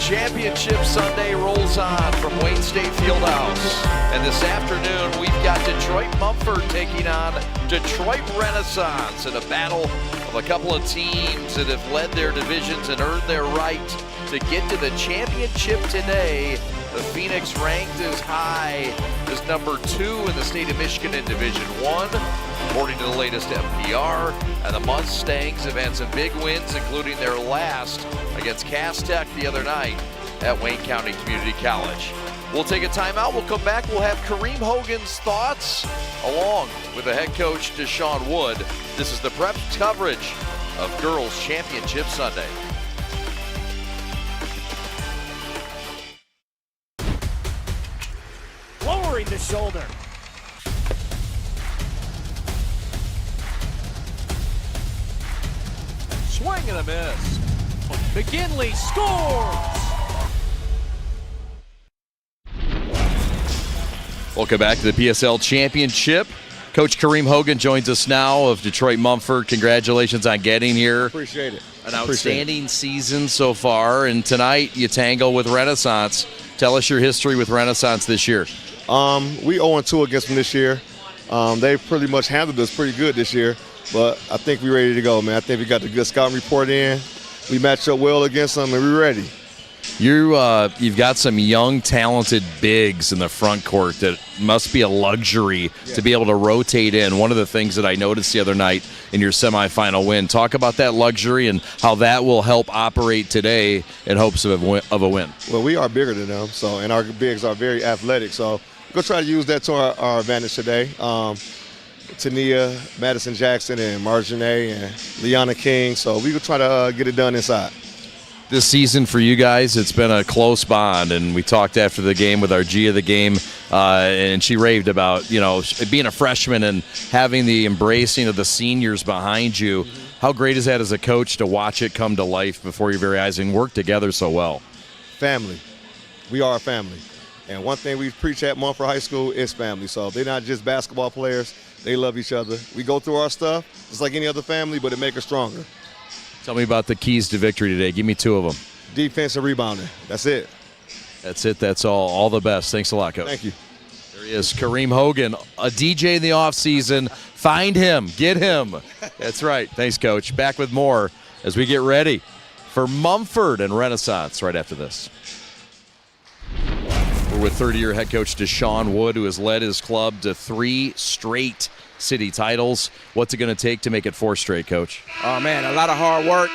Championship Sunday rolls on from Wayne State Fieldhouse. And this afternoon, we've got Detroit Mumford taking on Detroit Renaissance in a battle of a couple of teams that have led their divisions and earned their right to get to the championship today. The Phoenix ranked as high as number 2 in the state of Michigan in Division 1, according to the latest MPR. And the Mustangs have had some big wins, including their last against Cass Tech the other night at Wayne County Community College. We'll take a timeout. We'll come back. We'll have Kareem Hogan's thoughts along with the head coach, Deshaun Wood. This is the PreP coverage of Girls Championship Sunday. Lowering the shoulder. Swing and a miss. McGinley scores! Welcome back to the PSL Championship. Coach Kareem Hogan joins us now of Detroit Mumford. Congratulations on getting here. Appreciate it. An outstanding season so far, and tonight you tangle with Renaissance. Tell us your history with Renaissance this year. We 0-2 against them this year. They pretty much handled us pretty good this year, but I think we're ready to go, man. I think we got the good scouting report in. We matched up well against them, and we're ready. You've got some young, talented bigs in the front court that must be a luxury to be able to rotate in. One of the things that I noticed the other night in your semifinal win. Talk about that luxury and how that will help operate today in hopes of a win. Well, we are bigger than them, and our bigs are very athletic, so we're going to try to use that to our advantage today. Tania, Madison Jackson, and Marjane, and Liana King, so we're going to try to get it done inside. This season for you guys, it's been a close bond, and we talked after the game with our G of the game, and she raved about, being a freshman and having the embracing of the seniors behind you. How great is that as a coach to watch it come to life before your very eyes and work together so well? Family. We are a family. And one thing we preach at Mumford High School is family. So they're not just basketball players. They love each other. We go through our stuff just like any other family, but it makes us stronger. Tell me about the keys to victory today. Give me 2 of them. Defense and rebounding. That's it. That's it. That's all. All the best. Thanks a lot, Coach. Thank you. There he is, Kareem Hogan, a DJ in the offseason. Find him. Get him. That's right. Thanks, Coach. Back with more as we get ready for Mumford and Renaissance right after this. We're with third-year head coach Deshaun Wood, who has led his club to 3 straight city titles. What's it going to take to make it 4 straight, Coach? Oh, man, a lot of hard work,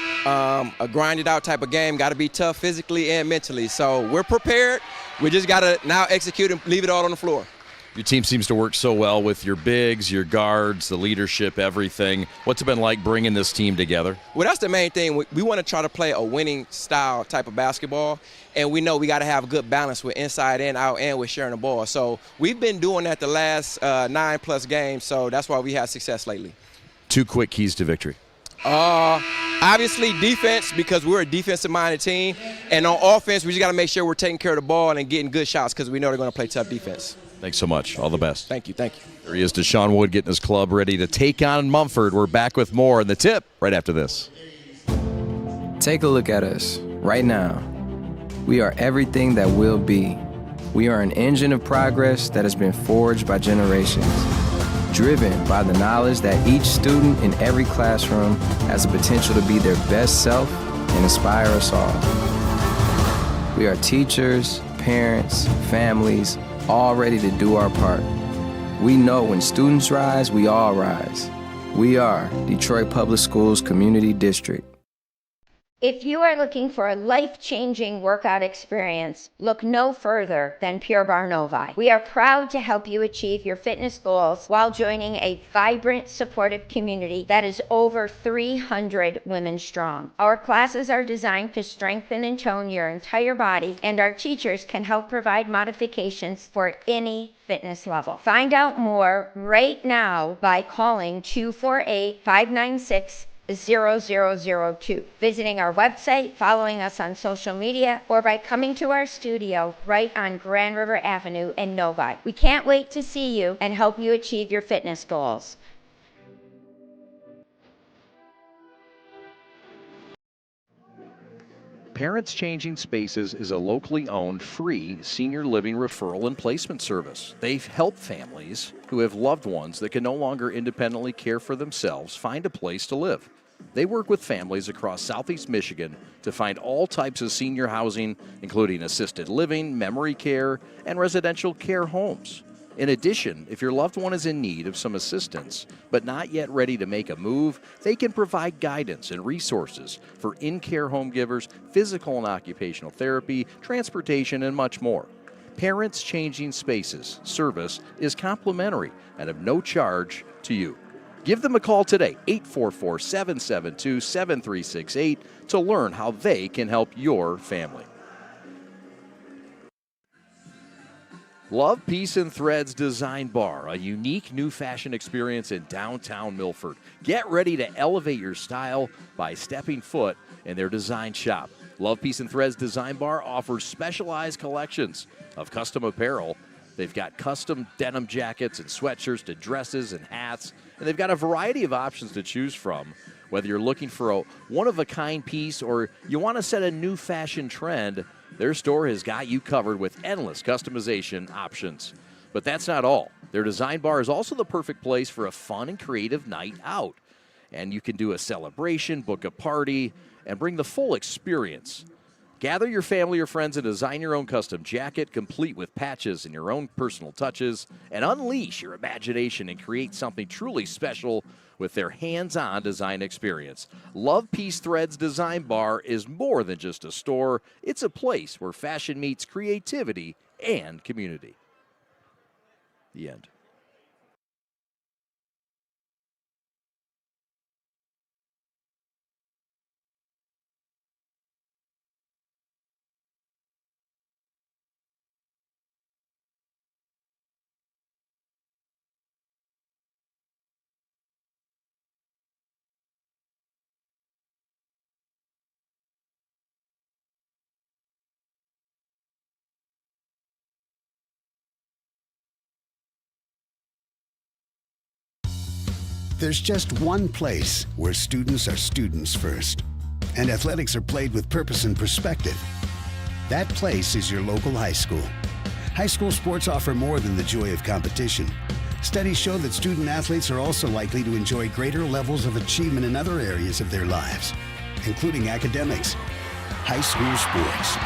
a grinded-out type of game. Got to be tough physically and mentally. So we're prepared. We just got to now execute and leave it all on the floor. Your team seems to work so well with your bigs, your guards, the leadership, everything. What's it been like bringing this team together? Well, that's the main thing. We want to try to play a winning style type of basketball, and we know we got to have a good balance with inside and out and with sharing the ball. So we've been doing that the last 9+ games, so that's why we had success lately. 2 quick keys to victory. Obviously defense, because we're a defensive-minded team, and on offense, we just got to make sure we're taking care of the ball and getting good shots because we know they're going to play tough defense. Thanks so much. All the best. Thank you. Thank you. There he is, Deshaun Wood, getting his club ready to take on Mumford. We're back with more in the tip right after this. Take a look at us right now. We are everything that will be. We are an engine of progress that has been forged by generations, driven by the knowledge that each student in every classroom has the potential to be their best self and inspire us all. We are teachers, parents, families, all ready to do our part. We know when students rise, we all rise. We are Detroit Public Schools Community District. If you are looking for a life-changing workout experience, look no further than Pure Barre Novi. We are proud to help you achieve your fitness goals while joining a vibrant, supportive community that is over 300 women strong. Our classes are designed to strengthen and tone your entire body, and our teachers can help provide modifications for any fitness level. Find out more right now by calling 248-596 0002, visiting our website, following us on social media, or by coming to our studio right on Grand River Avenue in Novi. We can't wait to see you and help you achieve your fitness goals. Parents Changing Spaces is a locally owned, free senior living referral and placement service. They help families who have loved ones that can no longer independently care for themselves find a place to live. They work with families across Southeast Michigan to find all types of senior housing, including assisted living, memory care, and residential care homes. In addition, if your loved one is in need of some assistance but not yet ready to make a move, they can provide guidance and resources for in-care home givers, physical and occupational therapy, transportation, and much more. Parents Changing Spaces service is complimentary and of no charge to you. Give them a call today, 844-772-7368, to learn how they can help your family. Love, Peace, and Threads Design Bar, a unique new fashion experience in downtown Milford. Get ready to elevate your style by stepping foot in their design shop. Love, Peace, and Threads Design Bar offers specialized collections of custom apparel. They've got custom denim jackets and sweatshirts to dresses and hats, and they've got a variety of options to choose from. Whether you're looking for a one-of-a-kind piece or you want to set a new fashion trend, their store has got you covered with endless customization options. But that's not all. Their design bar is also the perfect place for a fun and creative night out. And you can do a celebration, book a party, and bring the full experience. Gather your family or friends and design your own custom jacket, complete with patches and your own personal touches, and unleash your imagination and create something truly special with their hands-on design experience. Love, Peace, Threads Design Bar is more than just a store. It's a place where fashion meets creativity and community. The end. There's just one place where students are students first, and athletics are played with purpose and perspective. That place is your local high school. High school sports offer more than the joy of competition. Studies show that student athletes are also likely to enjoy greater levels of achievement in other areas of their lives, including academics. High school sports,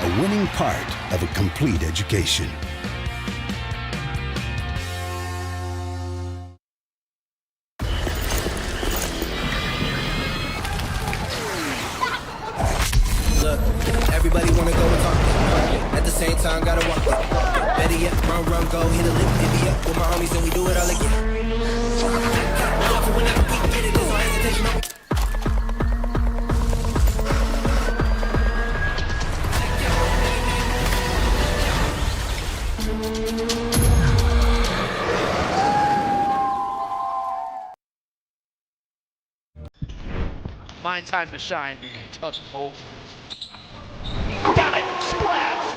a winning part of a complete education. Look, everybody wanna go and talk. At the same time, gotta walk. Better yet, run, go, hit a lick, divvy up with my homies, and we do it all again. Whenever we get it, there's no hesitation. My time to shine. Touch hole. Got it! Splash!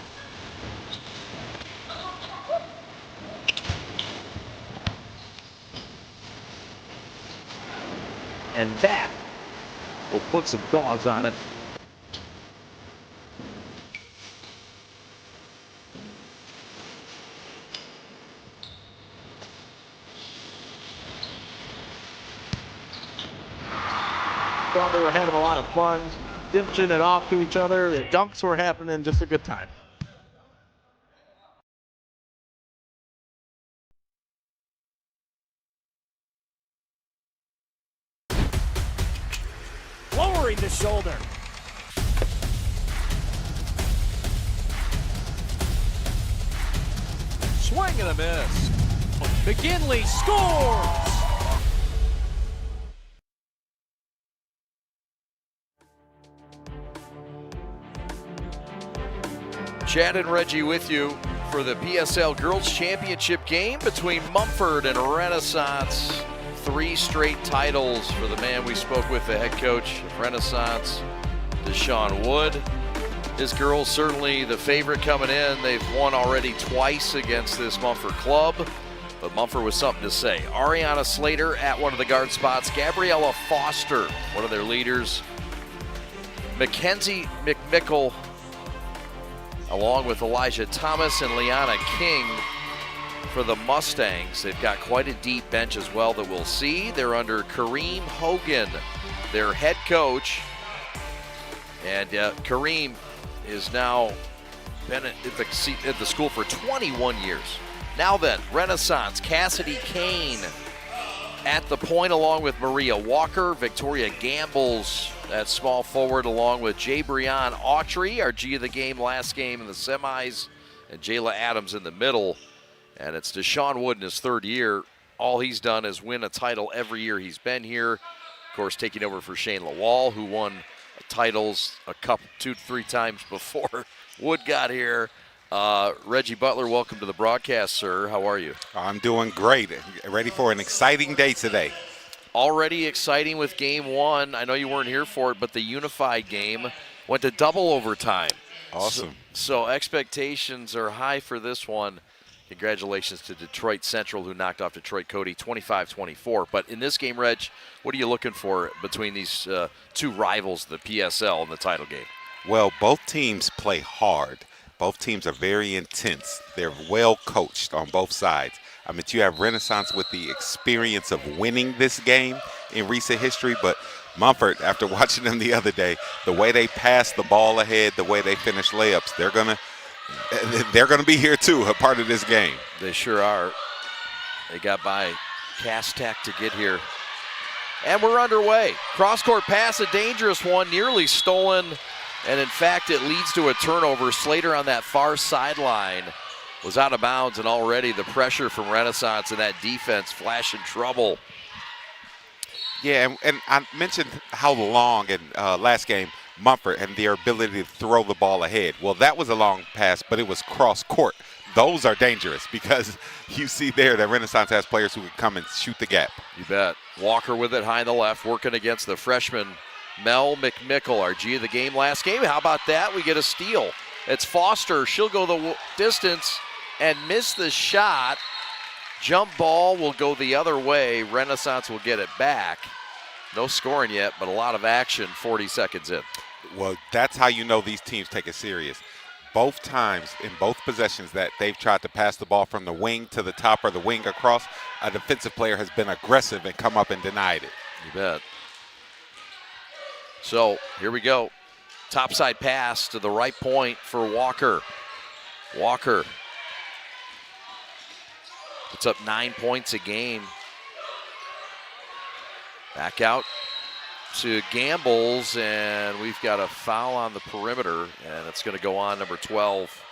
And that will put some dogs on it. Thought they were having a lot of fun, dishing it off to each other. The dunks were happening, just a good time. Lowering the shoulder. Swing and a miss. McGinley scores! Chad and Reggie with you for the PSL Girls Championship game between Mumford and Renaissance. 3 straight titles for the man we spoke with, the head coach of Renaissance, Deshaun Wood. His girls certainly the favorite coming in. They've won already twice against this Mumford club, but Mumford was something to say. Ariana Slater at one of the guard spots. Gabriella Foster, one of their leaders, Mackenzie McMickle, along with Elijah Thomas and Liana King for the Mustangs. They've got quite a deep bench as well that we'll see. They're under Kareem Hogan, their head coach. And Kareem is now been at the school for 21 years. Now then, Renaissance, Cassidy Kane at the point along with Maria Walker. Victoria Gambles at small forward along with Jabrion Autry, our G of the game last game in the semis, and Jayla Adams in the middle. And it's Deshaun Wood in his third year. All he's done is win a title every year he's been here. Of course, taking over for Shane Lawal, who won titles a couple, 2-3 times before Wood got here. Reggie Butler, welcome to the broadcast, sir. How are you? I'm doing great. Ready for an exciting day today. Already exciting with game one. I know you weren't here for it, but the unified game went to double overtime. Awesome. So expectations are high for this one. Congratulations to Detroit Central, who knocked off Detroit Cody 25-24. But in this game, Reg, what are you looking for between these two rivals, the PSL and the title game? Well, both teams play hard. Both teams are very intense. They're well coached on both sides. I mean, you have Renaissance with the experience of winning this game in recent history, but Mumford, after watching them the other day, the way they pass the ball ahead, the way they finish layups, they're gonna be here too, a part of this game. They sure are. They got by Castac to get here. And we're underway. Cross-court pass, a dangerous one, nearly stolen. And in fact, it leads to a turnover. Slater on that far sideline was out of bounds, and already the pressure from Renaissance and that defense flashing trouble. Yeah, and I mentioned how long in last game Mumford and their ability to throw the ball ahead. Well, that was a long pass, but it was cross-court. Those are dangerous because you see there that Renaissance has players who can come and shoot the gap. You bet. Walker with it high in the left, working against the freshman Mel McMickle, our G of the game last game. How about that? We get a steal. It's Foster. She'll go the distance and miss the shot. Jump ball will go the other way. Renaissance will get it back. No scoring yet, but a lot of action 40 seconds in. Well, that's how you know these teams take it serious. Both times in both possessions that they've tried to pass the ball from the wing to the top or the wing across, a defensive player has been aggressive and come up and denied it. You bet. So here we go. Topside pass to the right point for Walker. Walker puts up 9 points a game. Back out to Gambles, and we've got a foul on the perimeter, and it's going to go on number 12,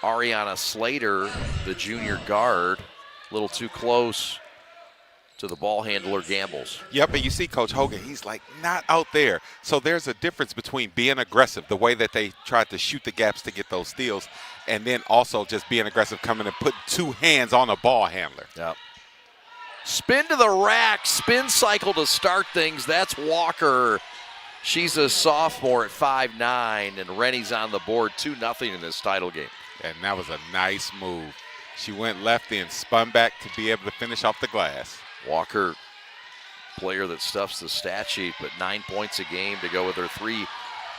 Ariana Slater, the junior guard. A little too close to the ball handler, Gambles. Yep, and you see Coach Hogan, he's like not out there. So there's a difference between being aggressive, the way that they tried to shoot the gaps to get those steals, and then also just being aggressive, coming and putting two hands on a ball handler. Yep. Spin to the rack, spin cycle to start things. That's Walker. She's a sophomore at 5'9", and Rennie's on the board 2-0 in this title game. And that was a nice move. She went left and spun back to be able to finish off the glass. Walker, player that stuffs the stat sheet, but 9 points a game to go with her 3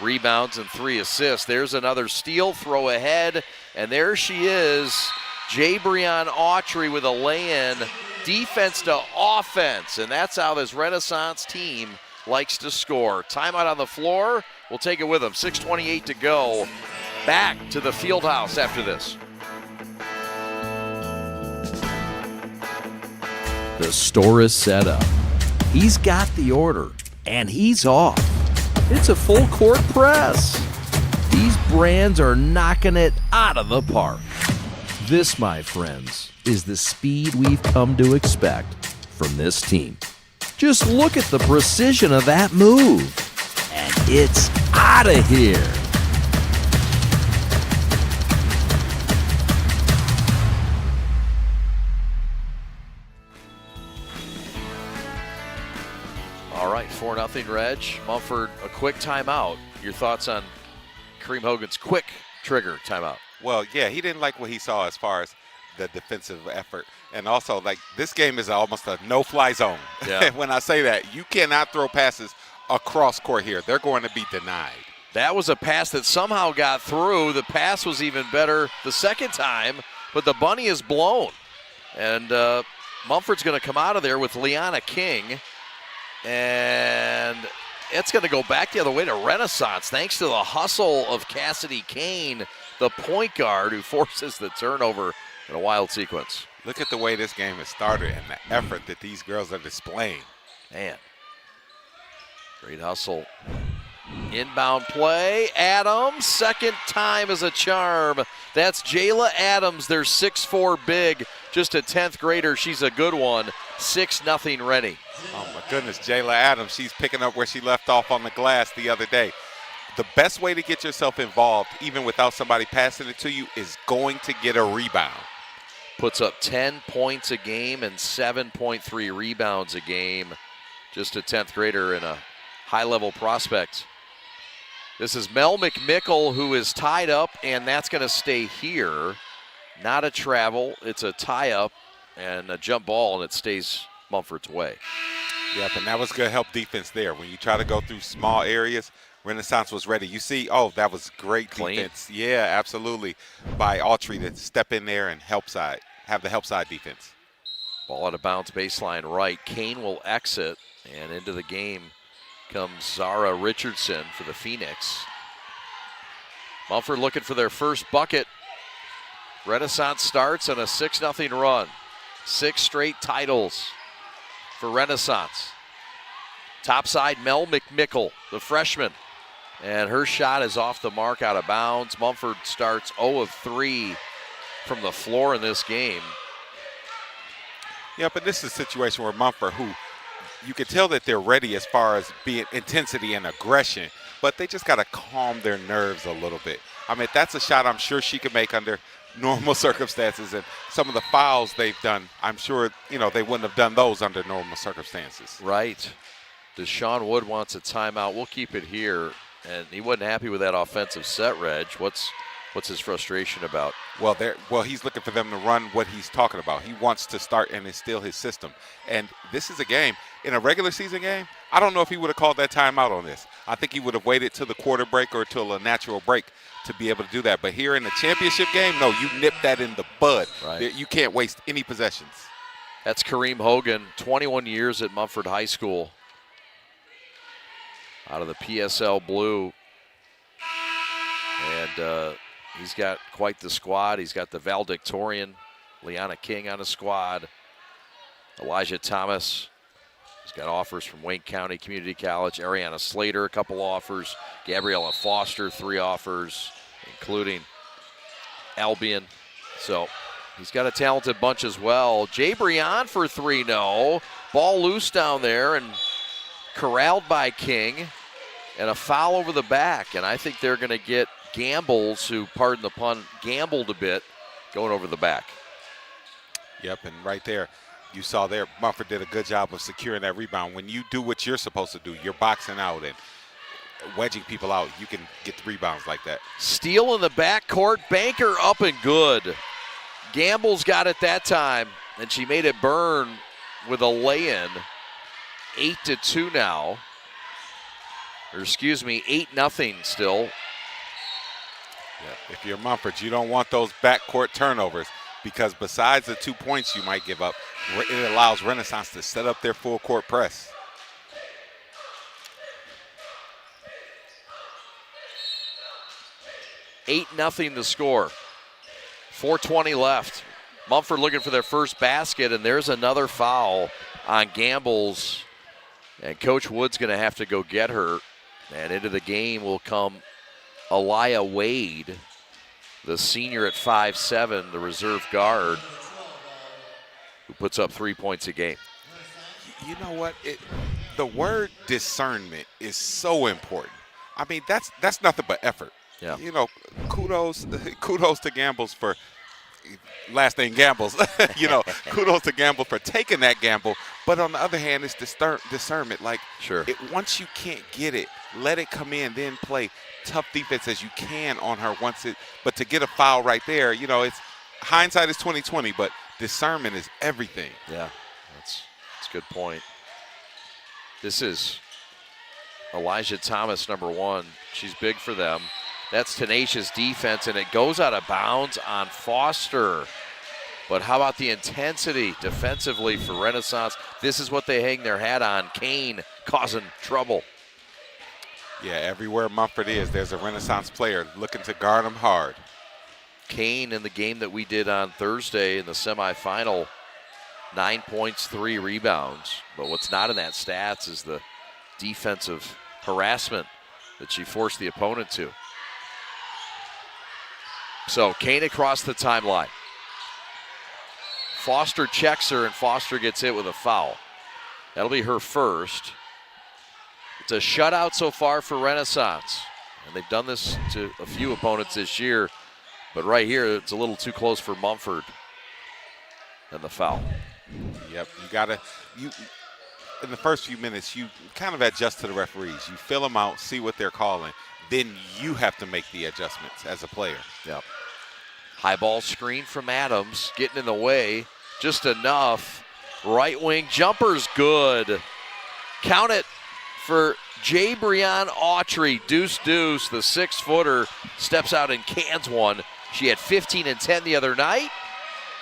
rebounds and 3 assists. There's another steal, throw ahead, and there she is. Jabrion Autry with a lay-in, defense to offense, and that's how this Renaissance team likes to score. Timeout on the floor. We'll take it with them. 6:28 to go. Back to the field house after this. The store is set up. He's got the order, and he's off. It's a full court press. These brands are knocking it out of the park. This, my friends, is the speed we've come to expect from this team. Just look at the precision of that move, and it's out of here. All right, 4-0 Reg. Mumford, a quick timeout. Your thoughts on Kareem Hogan's quick trigger timeout? Well, yeah, he didn't like what he saw as far as the defensive effort. And also, like, this game is almost a no-fly zone. Yeah. When I say that, you cannot throw passes across court here. They're going to be denied. That was a pass that somehow got through. The pass was even better the second time, but the bunny is blown. And Mumford's going to come out of there with Liana King. And it's going to go back the other way to Renaissance, thanks to the hustle of Cassidy Kane, the point guard who forces the turnover in a wild sequence. Look at the way this game has started and the effort that these girls are displaying. Man, great hustle. Inbound play, Adams, second time is a charm. That's Jayla Adams, their 6'4" big, just a 10th grader. She's a good one, 6-0 Rennie. Oh my goodness, Jayla Adams, she's picking up where she left off on the glass the other day. The best way to get yourself involved, even without somebody passing it to you, is going to get a rebound. Puts up 10 points a game and 7.3 rebounds a game. Just a 10th grader and a high-level prospect. This is Mel McMickle, who is tied up, and that's going to stay here. Not a travel. It's a tie-up and a jump ball, and it stays Mumford's way. Yep, and that was good help defense there. When you try to go through small areas, Renaissance was ready. You see, oh, that was great defense. Yeah, absolutely, by Autry to step in there and have the help side defense. Ball out of bounds, baseline right. Kane will exit, and into the game comes Zara Richardson for the Phoenix. Mumford looking for their first bucket. Renaissance starts on a 6-0 run. 6 straight titles for Renaissance. Topside, Mel McMickle, the freshman. And her shot is off the mark, out of bounds. Mumford starts 0 of 3 from the floor in this game. Yeah, but this is a situation where Mumford, who you can tell that they're ready as far as being intensity and aggression, but they just got to calm their nerves a little bit. I mean, that's a shot I'm sure she could make under normal circumstances, and some of the fouls they've done, I'm sure, they wouldn't have done those under normal circumstances. Right. Deshaun Wood wants a timeout. We'll keep it here, and he wasn't happy with that offensive set, Reg. What's his frustration about? Well, he's looking for them to run what he's talking about. He wants to start and instill his system. And this is a game, in a regular season game, I don't know if he would have called that timeout on this. I think he would have waited till the quarter break or till a natural break to be able to do that. But here in the championship game, no, you nip that in the bud. Right. You can't waste any possessions. That's Kareem Hogan, 21 years at Mumford High School. Out of the PSL Blue. And he's got quite the squad. He's got the valedictorian, Liana King, on the squad. Elijah Thomas. He's got offers from Wayne County Community College. Ariana Slater, a couple offers. Gabriella Foster, 3 offers, including Albion. So he's got a talented bunch as well. Jay Brion for 3, no. Ball loose down there and corralled by King. And a foul over the back. And I think they're going to get Gambles, who, pardon the pun, gambled a bit, going over the back. Yep, and right there, you saw there, Mumford did a good job of securing that rebound. When you do what you're supposed to do, you're boxing out and wedging people out, you can get the rebounds like that. Steal in the backcourt, Banker up and good. Gambles got it that time, and she made it burn with a lay-in. 8-2 now. Or excuse me, 8-0 still. Yeah, if you're Mumford, you don't want those backcourt turnovers, because besides the 2 points you might give up, it allows Renaissance to set up their full court press. $8-0 the score. 4:20 left. Mumford looking for their first basket, and there's another foul on Gambles. And Coach Wood's going to have to go get her. And into the game will come Aliyah Wade, the senior at 5'7", the reserve guard, who puts up 3 points a game. You know what? The word discernment is so important. I mean, that's nothing but effort. Yeah. Kudos to Gambles for last name Gambles. Kudos to Gambles for taking that gamble. But on the other hand, it's discernment. Like, sure, once you can't get it, let it come in, then play tough defense as you can on her but to get a foul right there, it's hindsight is 20/20, but discernment is everything. Yeah, that's a good point. This is Elijah Thomas, number 1. She's big for them. That's tenacious defense, and it goes out of bounds on Foster. But how about the intensity defensively for Renaissance? This is what they hang their hat on. Kane causing trouble. Yeah, everywhere Mumford is, there's a Renaissance player looking to guard them hard. Kane in the game that we did on Thursday in the semifinal, 9 points, 3 rebounds. But what's not in that stats is the defensive harassment that she forced the opponent to. So Kane across the timeline. Foster checks her, and Foster gets hit with a foul. That'll be her first. It's a shutout so far for Renaissance. And they've done this to a few opponents this year. But right here, it's a little too close for Mumford. And the foul. Yep, in the first few minutes, you kind of adjust to the referees. You fill them out, see what they're calling. Then you have to make the adjustments as a player. Yep. High ball screen from Adams, getting in the way, just enough. Right wing jumper's good. Count it for Jabrion Autry. Deuce, the 6-footer, steps out and cans one. She had 15 and 10 the other night,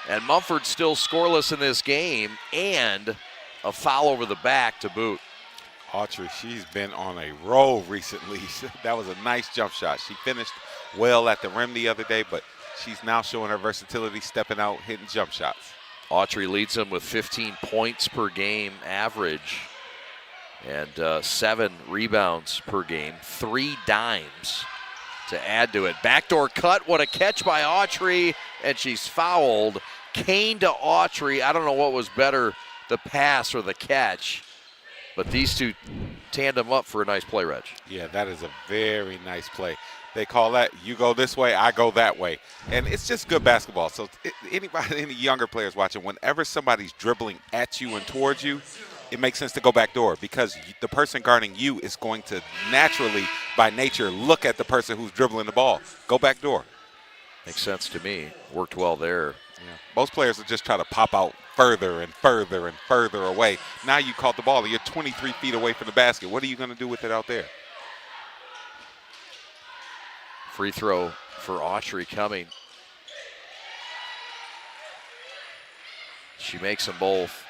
and Mumford still scoreless in this game, and a foul over the back to boot. Autry, she's been on a roll recently. That was a nice jump shot. She finished well at the rim the other day, but she's now showing her versatility, stepping out, hitting jump shots. Autry leads them with 15 points per game average and 7 rebounds per game, 3 dimes to add to it. Backdoor cut, what a catch by Autry, and she's fouled. Kane to Autry. I don't know what was better, the pass or the catch, but these two tandem up for a nice play, Reg. Yeah, that is a very nice play. They call that, you go this way, I go that way. And it's just good basketball. So any younger players watching, whenever somebody's dribbling at you and towards you, it makes sense to go back door because the person guarding you is going to naturally, by nature, look at the person who's dribbling the ball. Go back door. Makes sense to me. Worked well there. Yeah. Most players will just try to pop out further and further and further away. Now you caught the ball and you're 23 feet away from the basket. What are you going to do with it out there? Free throw for Autry coming. She makes them both.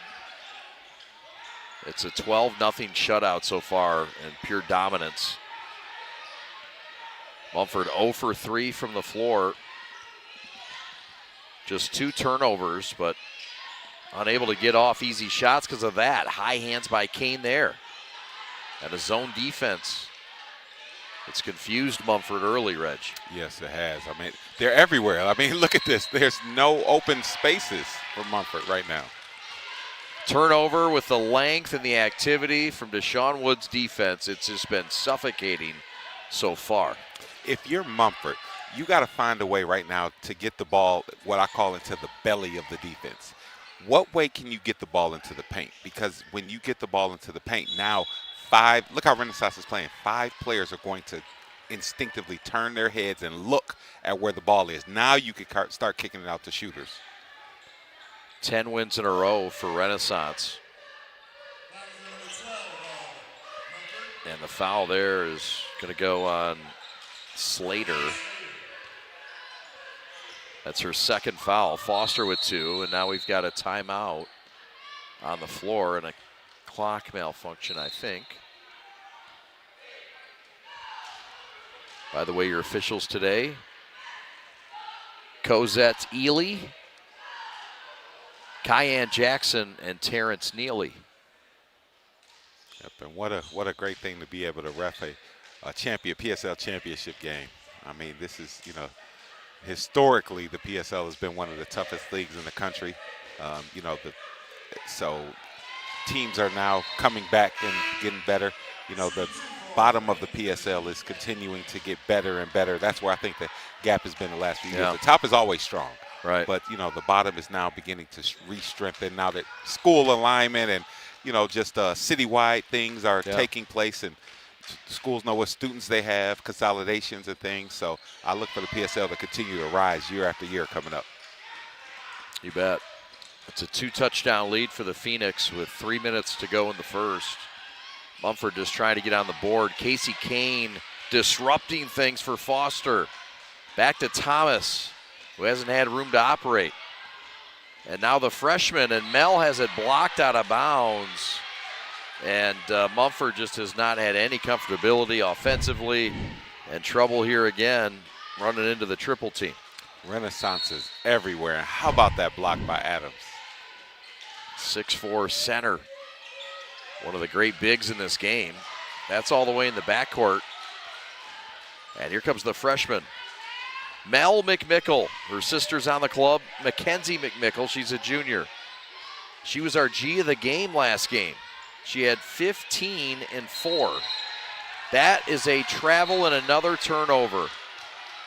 It's a 12-0 shutout so far and pure dominance. Mumford 0 for 3 from the floor. Just 2 turnovers, but unable to get off easy shots because of that. High hands by Kane there. And a zone defense. It's confused Mumford early, Reg. Yes, it has. I mean, they're everywhere. I mean, look at this. There's no open spaces for Mumford right now. Turnover with the length and the activity from Deshaun Wood's defense. It's just been suffocating so far. If you're Mumford, you got to find a way right now to get the ball, what I call, into the belly of the defense. What way can you get the ball into the paint? Because when you get the ball into the paint, now look how Renaissance is playing. 5 players are going to instinctively turn their heads and look at where the ball is. Now you can start kicking it out to shooters. 10 wins in a row for Renaissance. And the foul there is going to go on Slater. That's her second foul. Foster with 2, and now we've got a timeout on the floor and a clock malfunction, I think. By the way, your officials today: Cosette Ely, Kyan Jackson, and Terrence Neely. Yep, and what a great thing to be able to ref a PSL championship game. I mean, this is, historically the PSL has been one of the toughest leagues in the country. So teams are now coming back and getting better. The bottom of the PSL is continuing to get better and better. That's where I think the gap has been the last few years. The top is always strong. Right. But, the bottom is now beginning to re-strengthen now that school alignment and, just citywide things are taking place, and schools know what students they have, consolidations and things. So I look for the PSL to continue to rise year after year coming up. You bet. It's a 2-touchdown lead for the Phoenix with 3 minutes to go in the first. Mumford just trying to get on the board. Casey Kane disrupting things for Foster. Back to Thomas, who hasn't had room to operate. And now the freshman, and Mel has it blocked out of bounds. And Mumford just has not had any comfortability offensively, and trouble here again, running into the triple team. Renaissance is everywhere. How about that block by Adams? 6'4" center. One of the great bigs in this game. That's all the way in the backcourt. And here comes the freshman, Mel McMickle. Her sister's on the club, Mackenzie McMickle. She's a junior. She was our G of the game last game. She had 15 and 4. That is a travel and another turnover.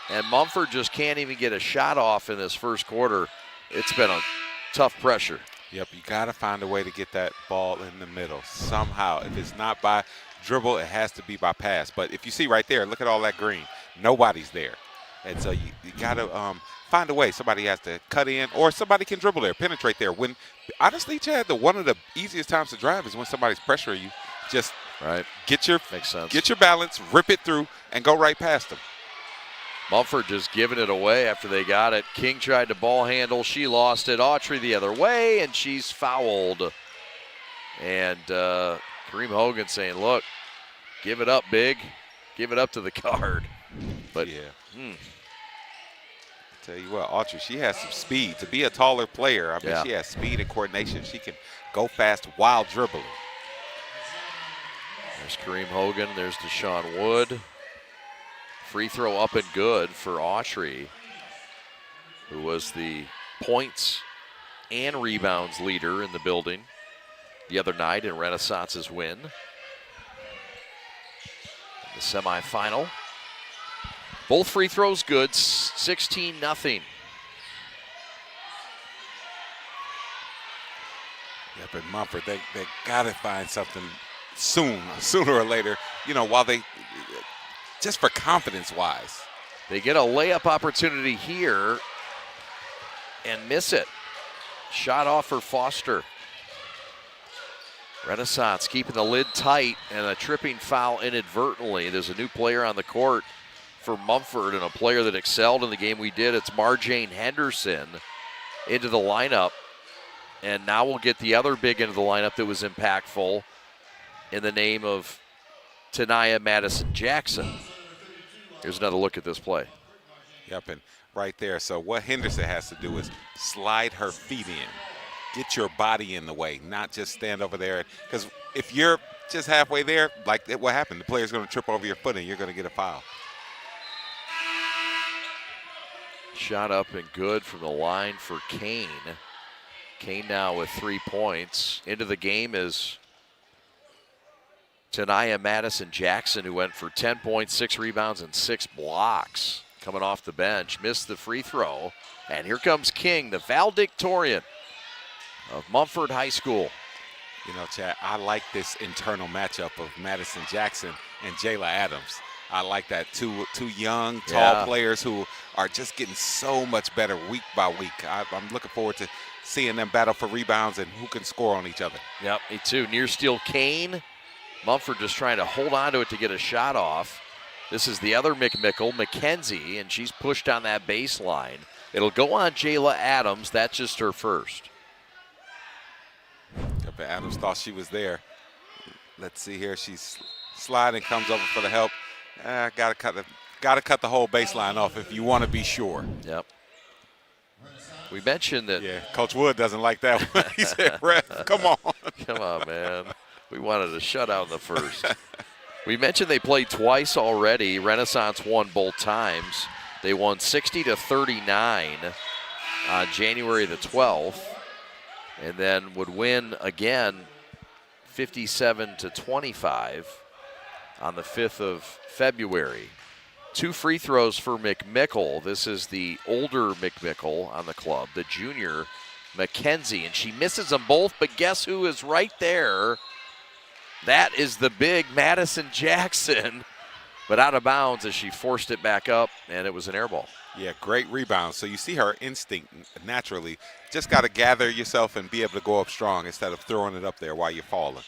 And Mumford just can't even get a shot off in this first quarter. It's been a tough pressure. Yep, you got to find a way to get that ball in the middle somehow. If it's not by dribble, it has to be by pass. But if you see right there, look at all that green. Nobody's there. And so you got to find a way. Somebody has to cut in, or somebody can dribble there, penetrate there. When honestly, Chad, one of the easiest times to drive is when somebody's pressuring you. Just get your balance, rip it through, and go right past them. Mumford just giving it away after they got it. King tried to ball handle. She lost it. Autry the other way, and she's fouled. And Kareem Hogan saying, look, give it up, big. Give it up to the guard. But yeah. Tell you what, Autry, she has some speed. To be a taller player, I mean, she has speed and coordination. She can go fast while dribbling. There's Kareem Hogan. There's Deshaun Wood. Free throw up and good for Autry, who was the points and rebounds leader in the building the other night in Renaissance's win. In the semifinal. Both free throws good, 16-0. Yeah, but Mumford, they got to find something sooner or later, while they, just for confidence-wise. They get a layup opportunity here and miss it. Shot off for Foster. Renaissance keeping the lid tight, and a tripping foul inadvertently. There's a new player on the court for Mumford, and a player that excelled in the game we did. It's Marjane Henderson into the lineup. And now we'll get the other big into the lineup that was impactful in the name of Tanaya Madison Jackson. Here's another look at this play. Yep, and right there. So what Henderson has to do is slide her feet in. Get your body in the way, not just stand over there. Because if you're just halfway there, like what happened, the player's going to trip over your foot and you're going to get a foul. Shot up and good from the line for Kane. Kane now with 3 points. Into the game is Tanaya Madison Jackson, who went for 10 points, 6 rebounds, and 6 blocks. Coming off the bench, missed the free throw. And here comes King, the valedictorian of Mumford High School. Chad, I like this internal matchup of Madison Jackson and Jayla Adams. I like that. Two young, tall players who are just getting so much better week by week. I'm looking forward to seeing them battle for rebounds and who can score on each other. Yep, me too. Near steal Kane. Mumford just trying to hold on to it to get a shot off. This is the other McMickle, Mackenzie, and she's pushed on that baseline. It'll go on Jayla Adams. That's just her first. Yep, Adams thought she was there. Let's see here. She's sliding, comes over for the help. Got to cut the whole baseline off if you want to be sure. Yep. We mentioned that. Yeah, Coach Wood doesn't like that one. He said, "Ref, come on." Come on, man. We wanted a shutout in the first. We mentioned they played twice already. Renaissance won both times. They won 60-39 on January the 12th, and then would win again 57-25 on the 5th of February. 2 free throws for McMickle. This is the older McMickle on the club, the junior Mackenzie, and she misses them both, but guess who is right there? That is the big Madison Jackson, but out of bounds as she forced it back up, and it was an air ball. Yeah, great rebound. So you see her instinct naturally. Just got to gather yourself and be able to go up strong instead of throwing it up there while you're falling.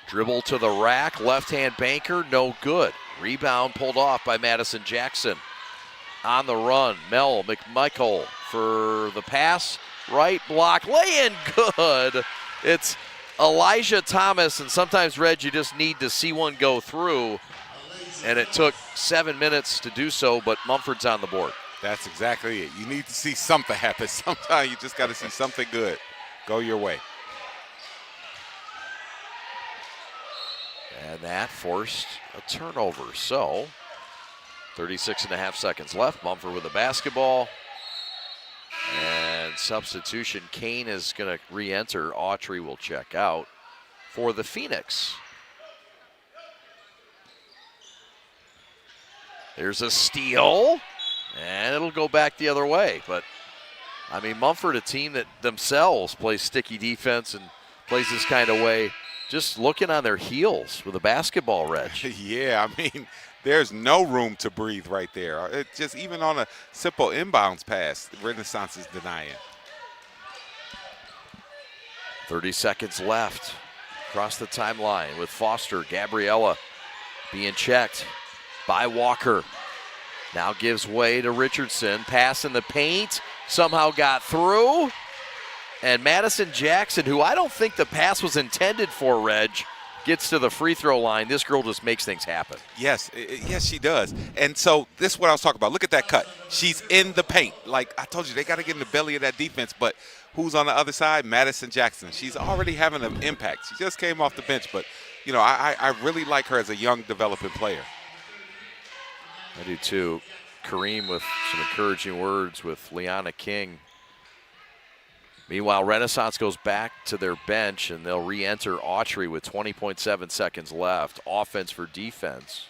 Dribble to the rack, left-hand banker, no good. Rebound pulled off by Madison Jackson. On the run, Mel McMichael for the pass, right block, lay in good. It's Elijah Thomas, and sometimes, Reg, you just need to see one go through, and it took 7 minutes to do so, but Mumford's on the board. That's exactly it. You need to see something happen. Sometimes you just got to see something good go your way. And that forced a turnover. So 36.5 seconds left. Mumford with the basketball. And substitution, Kane is going to re-enter. Autry will check out for the Phoenix. There's a steal, and it'll go back the other way. But, I mean, Mumford, a team that themselves plays sticky defense and plays this kind of way, just looking on their heels with a basketball, Reg. Yeah, I mean, there's no room to breathe right there. It just even on a simple inbounds pass, Renaissance is denying. 30 seconds left. Across the timeline with Foster, Gabriella being checked by Walker. Now gives way to Richardson. Pass in the paint. Somehow got through. And Madison Jackson, who I don't think the pass was intended for, Reg, gets to the free throw line. This girl just makes things happen. Yes, yes, she does. And so this is what I was talking about. Look at that cut. She's in the paint. Like I told you, they got to get in the belly of that defense. But who's on the other side? Madison Jackson. She's already having an impact. She just came off the bench. But, you know, I really like her as a young developing player. I do too. Kareem with some encouraging words with Liana King. Meanwhile, Renaissance goes back to their bench, and they'll re-enter Autry with 20.7 seconds left. Offense for defense.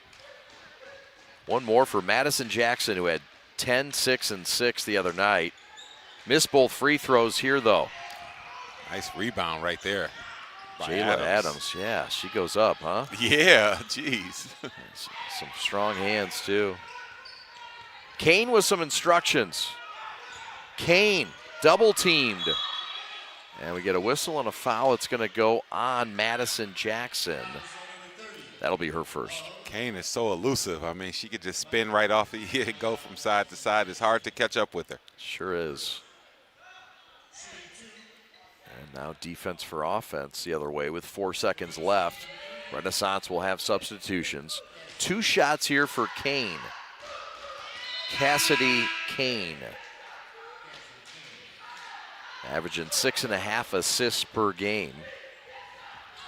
One more for Madison Jackson, who had 10, 6, and 6 the other night. Missed both free throws here, though. Nice rebound right there. Jayla Adams, yeah, she goes up, huh? Yeah, geez. Some strong hands, too. Kane with some instructions. Kane double teamed. And we get a whistle and a foul. It's going to go on Madison Jackson. That'll be her first. Kane is so elusive. I mean, she could just spin right off of you and go from side to side. It's hard to catch up with her. Sure is. And now defense for offense the other way with 4 seconds left. Renaissance will have substitutions. 2 shots here for Kane. Cassidy Kane. Averaging 6.5 assists per game.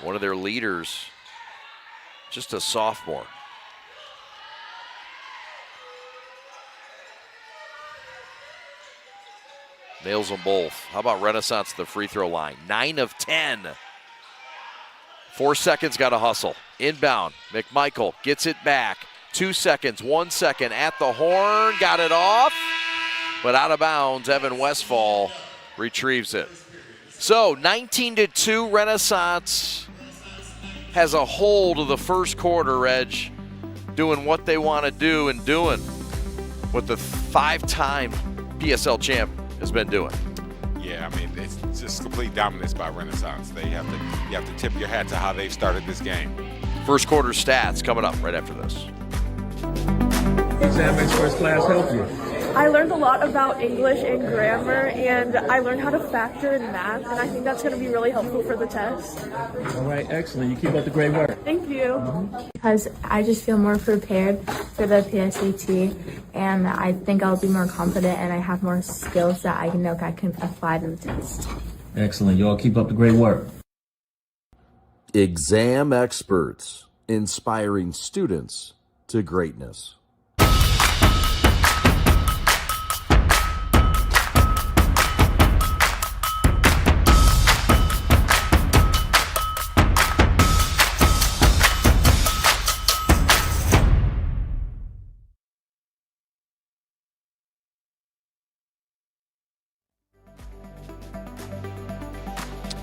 One of their leaders, just a sophomore. Nails them both. How about Renaissance at the free throw line? 9 of 10. 4 seconds, got to hustle. Inbound, McMichael gets it back. 2 seconds, 1 second at the horn, got it off, but out of bounds. Evan Westfall retrieves it. So 19-2, Renaissance has a hold of the first quarter, Reg, doing what they want to do and doing what the 5-time PSL champ has been doing. Yeah, I mean, it's just complete dominance by Renaissance. You have to tip your hat to how they've started this game. First quarter stats coming up right after this. Exam Experts class help you? I learned a lot about English and grammar, and I learned how to factor in math, and I think that's going to be really helpful for the test. All right, excellent. You keep up the great work. Thank you. Because I just feel more prepared for the PSAT, and I think I'll be more confident, and I have more skills that I know I can apply to the test. Excellent. You all keep up the great work. Exam Experts, inspiring students to greatness.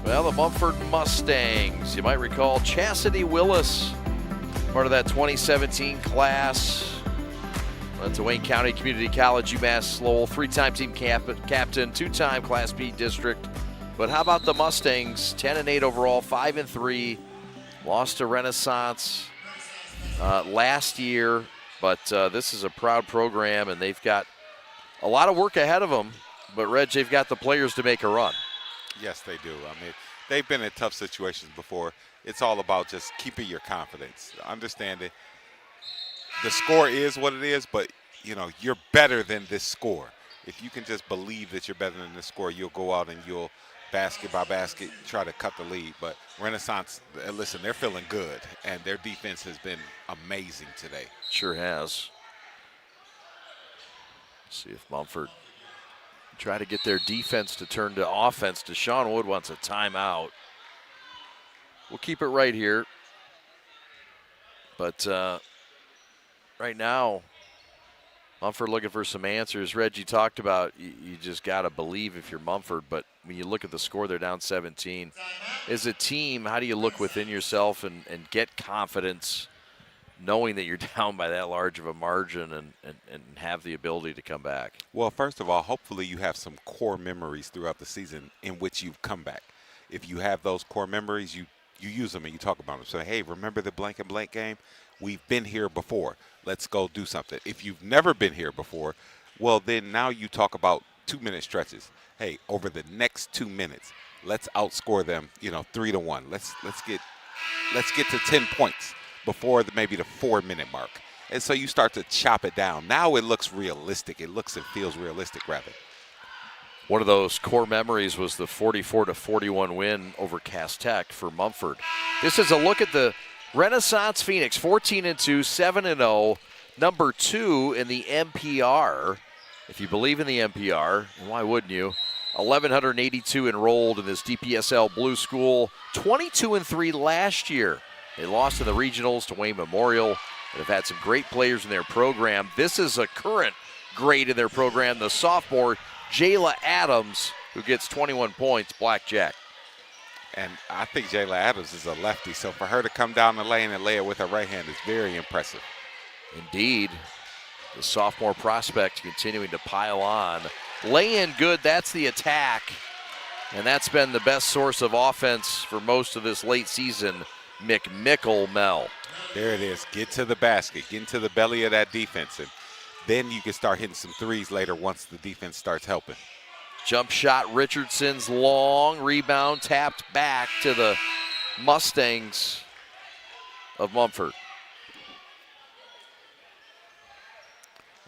Well, the Mumford Mustangs, you might recall Chastity Willis, part of that 2017 class. Went to Wayne County Community College, UMass Lowell, 3-time team captain, 2-time Class B district. But how about the Mustangs? 10-8 overall, 5-3 Lost to Renaissance last year, but this is a proud program, and they've got a lot of work ahead of them. But, Reg, they've got the players to make a run. Yes, they do. I mean, they've been in tough situations before. It's all about just keeping your confidence, understanding the score is what it is, but, you know, you're better than this score. If you can just believe that you're better than this score, you'll go out and you'll basket by basket try to cut the lead. But Renaissance, listen, they're feeling good, and their defense has been amazing today. Sure has. Let's see if Mumford try to get their defense to turn to offense. Deshaun Wood wants a timeout. We'll keep it right here. But right now, Mumford looking for some answers. Reggie talked about you just got to believe if you're Mumford, but when you look at the score, they're down 17. As a team, how do you look within yourself and get confidence knowing that you're down by that large of a margin and have the ability to come back? Well, first of all, hopefully you have some core memories throughout the season in which you've come back. If you have those core memories, you use them and you talk about them. So, hey, remember the blank and blank game? We've been here before. Let's go do something. If you've never been here before, well, then now you talk about 2-minute stretches. Hey, over the next 2 minutes, let's outscore them, 3-1. Let's get to 10 points before maybe the 4-minute mark. And so you start to chop it down. Now it looks realistic. It looks and feels realistic, rather. One of those core memories was the 44-41 win over Cass Tech for Mumford. This is a look at the Renaissance Phoenix, 14-2, 7-0, number 2 in the MPR. If you believe in the MPR, and why wouldn't you? 1,182 enrolled in this DPSL Blue School, 22-3 last year. They lost in the regionals to Wayne Memorial and have had some great players in their program. This is a current great in their program, the sophomore Jayla Adams, who gets 21 points, blackjack. And I think Jayla Adams is a lefty, so for her to come down the lane and lay it with her right hand is very impressive. Indeed. The sophomore prospect continuing to pile on. Lay in good, that's the attack. And that's been the best source of offense for most of this late season, McMickle Mel. There it is. Get to the basket. Get into the belly of that defense. And then you can start hitting some threes later once the defense starts helping. Jump shot, Richardson's long rebound, tapped back to the Mustangs of Mumford.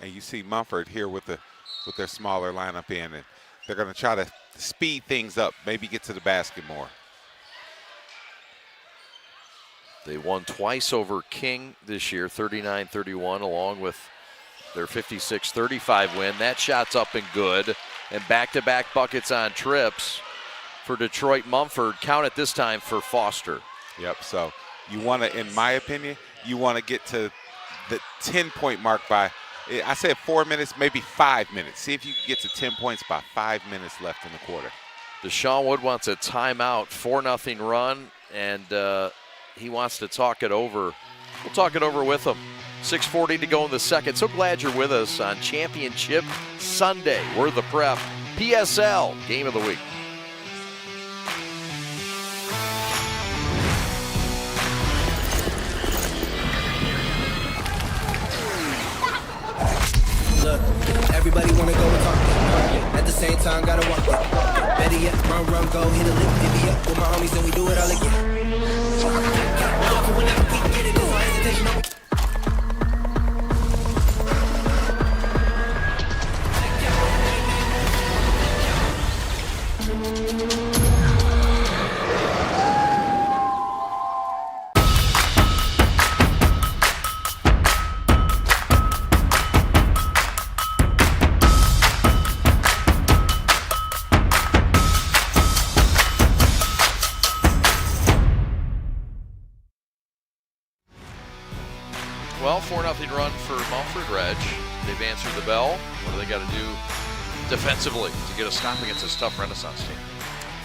And you see Mumford here with their smaller lineup in, and they're going to try to speed things up, maybe get to the basket more. They won twice over King this year, 39-31, along with their 56-35 win. That shot's up and good. And back-to-back buckets on trips for Detroit Mumford. Count it this time for Foster. Yep, so you want to, in my opinion, you want to get to the 10-point mark by, I said 4 minutes, maybe 5 minutes. See if you can get to 10 points by 5 minutes left in the quarter. Deshaun Wood wants a timeout, 4-0 run, and he wants to talk it over. We'll talk it over with him. 6:40 to go in the second. So glad you're with us on Championship Sunday. We're the Prep PSL Game of the Week. Look, everybody wanna go and talk. At the same time, gotta walk it. Better yet, run, go, hit a lick, divvy up with my homies, and we do it all again. Whenever we get it, there's no hesitation. Well, 4-0 run for Mumford, Reg. They've answered the bell. What do they got to do defensively to get a stop against this tough Renaissance team?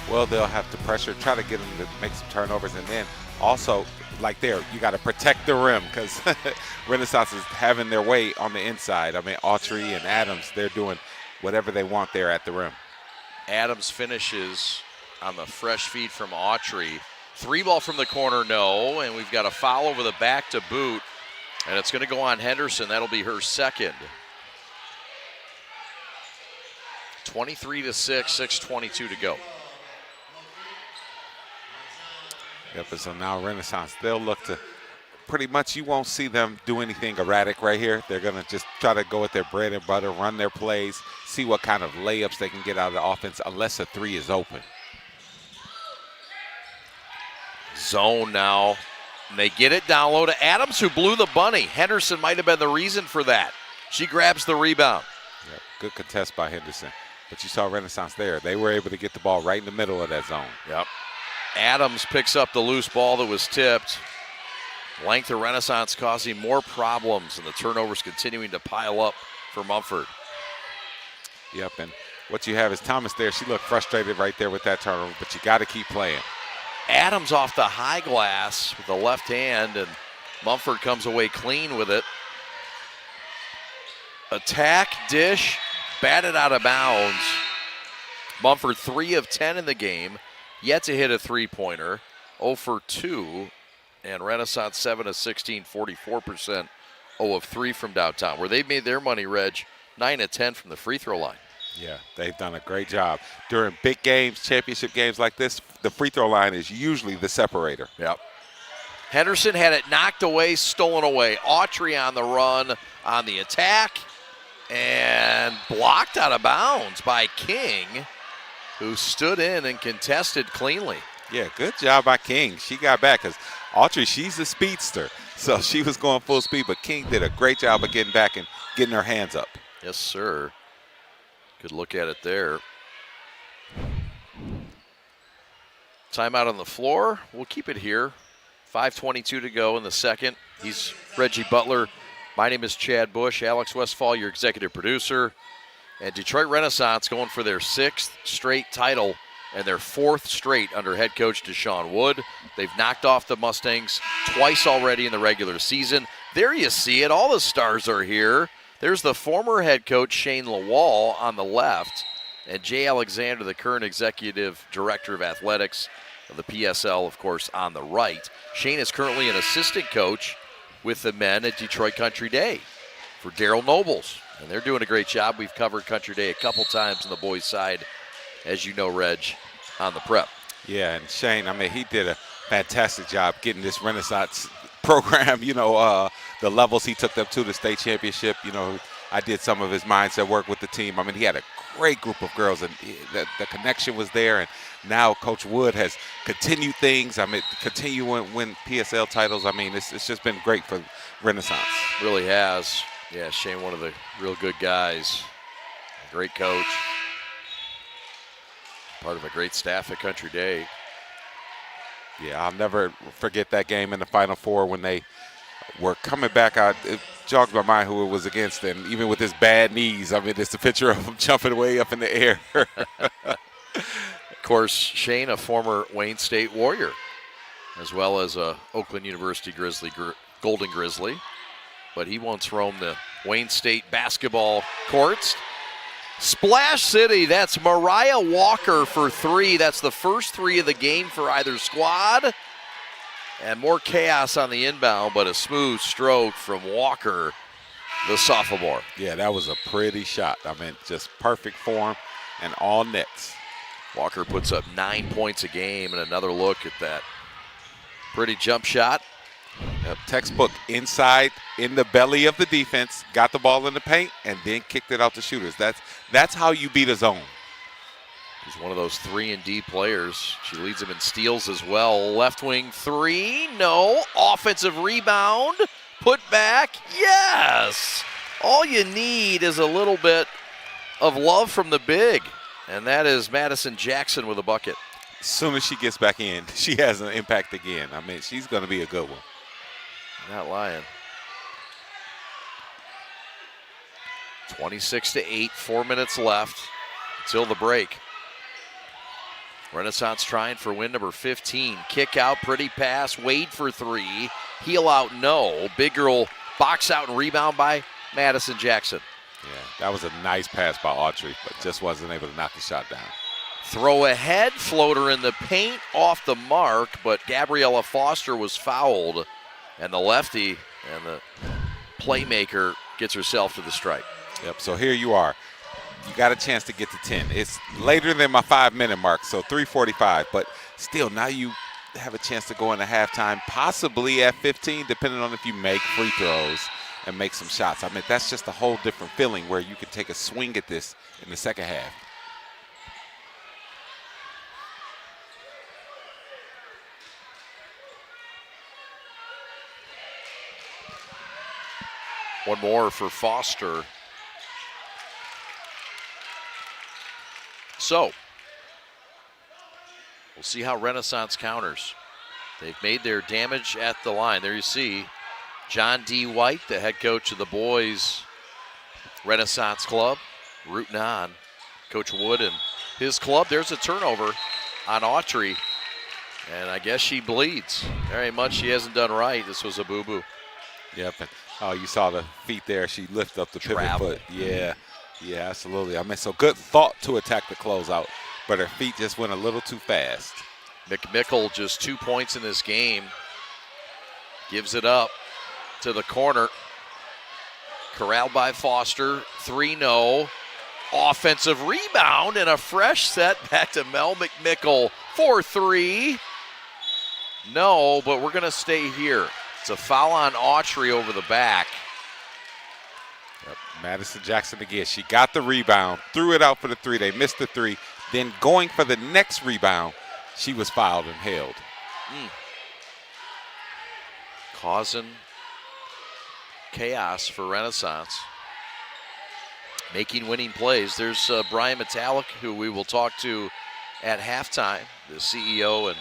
Well, they'll have to pressure, try to get them to make some turnovers, and then also, like there, you got to protect the rim because Renaissance is having their way on the inside. I mean, Autry and Adams, they're doing whatever they want there at the rim. Adams finishes on the fresh feed from Autry. Three ball from the corner, no. And we've got a foul over the back to boot. And it's going to go on Henderson. That'll be her second. 23-6, 6:22 to go. Yep, and so now Renaissance, they'll look to pretty much, you won't see them do anything erratic right here. They're going to just try to go with their bread and butter, run their plays, see what kind of layups they can get out of the offense unless a three is open. Zone now. And they get it down low to Adams, who blew the bunny. Henderson might have been the reason for that. She grabs the rebound. Yep, good contest by Henderson. But you saw Renaissance there. They were able to get the ball right in the middle of that zone. Yep. Adams picks up the loose ball that was tipped. Length of Renaissance causing more problems, and the turnovers continuing to pile up for Mumford. Yep, and what you have is Thomas there. She looked frustrated right there with that turnover, but you got to keep playing. Adams off the high glass with the left hand, and Mumford comes away clean with it. Attack, dish, batted out of bounds. Mumford 3 of 10 in the game, yet to hit a three-pointer, 0 for 2. And Renaissance 7 of 16, 44%, 0 of 3 from downtown, where they've made their money, Reg, 9 of 10 from the free throw line. Yeah, they've done a great job. During big games, championship games like this, the free throw line is usually the separator. Yep. Henderson had it knocked away, stolen away. Autry on the run on the attack, and blocked out of bounds by King, who stood in and contested cleanly. Yeah, good job by King. She got back because Autry, she's a speedster, so she was going full speed, but King did a great job of getting back and getting her hands up. Yes, sir. Good look at it there. Timeout on the floor. We'll keep it here. 5:22 to go in the second. He's Reggie Butler. My name is Chad Bush. Alex Westfall, your executive producer. And Detroit Renaissance going for their 6th straight title and their 4th straight under head coach Deshaun Wood. They've knocked off the Mustangs twice already in the regular season. There you see it. All the stars are here. There's the former head coach Shane Lawal on the left, and Jay Alexander, the current executive director of athletics of the PSL, of course, on the right. Shane is currently an assistant coach with the men at Detroit Country Day for Daryl Nobles, and they're doing a great job. We've covered Country Day a couple times on the boys' side, as you know, Reg, on the prep. Yeah, and Shane, I mean, he did a fantastic job getting this Renaissance program, the levels he took them to, the state championship. I did some of his mindset work with the team. I mean, he had a great group of girls, and the connection was there. And now Coach Wood has continued things. I mean, continue to win PSL titles. I mean, it's just been great for Renaissance. Really has. Yeah, Shane, one of the real good guys. A great coach. Part of a great staff at Country Day. Yeah, I'll never forget that game in the Final Four when they were coming back out. It jogged my mind who it was against, and even with his bad knees, I mean, it's a picture of him jumping way up in the air. Of course, Shane, a former Wayne State Warrior, as well as a Oakland University Golden Grizzly, but he once roamed the Wayne State basketball courts. Splash City, that's Mariah Walker for 3. That's the first 3 of the game for either squad. And more chaos on the inbound, but a smooth stroke from Walker, the sophomore. Yeah, that was a pretty shot. I mean, just perfect form and all nets. Walker puts up 9 points a game, and another look at that pretty jump shot. Yep, textbook inside in the belly of the defense, got the ball in the paint, and then kicked it out to shooters. That's how you beat a zone. He's one of those 3-and-D players. She leads him in steals as well. Left wing 3, no. Offensive rebound, put back, yes. All you need is a little bit of love from the big, and that is Madison Jackson with a bucket. As soon as she gets back in, she has an impact again. I mean, she's going to be a good one. Not lying. 26-8, 4 minutes left until the break. Renaissance trying for win number 15. Kick out, pretty pass, Wade for 3. Heel out, no. Big girl box out and rebound by Madison Jackson. Yeah, that was a nice pass by Autry, but just wasn't able to knock the shot down. Throw ahead, floater in the paint, off the mark, but Gabriella Foster was fouled, and the lefty and the playmaker gets herself to the stripe. Yep, so here you are. You got a chance to get to 10. It's later than my 5-minute mark, so 3:45, but still now you have a chance to go into halftime, possibly at 15, depending on if you make free throws and make some shots. I mean, that's just a whole different feeling where you can take a swing at this in the second half. One more for Foster. So, we'll see how Renaissance counters. They've made their damage at the line. There you see John D. White, the head coach of the boys Renaissance Club, rooting on Coach Wood and his club. There's a turnover on Autry, and I guess she bleeds. Very much she hasn't done right. This was a boo-boo. Yep, and you saw the feet there. She lifted up the pivot foot. Yeah, absolutely. I mean, so good thought to attack the closeout, but her feet just went a little too fast. McMickle just 2 points in this game. Gives it up to the corner. Corralled by Foster. 3 no. Offensive rebound and a fresh set back to Mel McMickle. 4-3. No, but we're going to stay here. It's a foul on Autry over the back. Yep. Madison Jackson again. She got the rebound, threw it out for the 3. They missed the 3. Then going for the next rebound, she was fouled and held. Causing chaos for Renaissance. Making winning plays. There's Brian Metallic, who we will talk to at halftime, the CEO and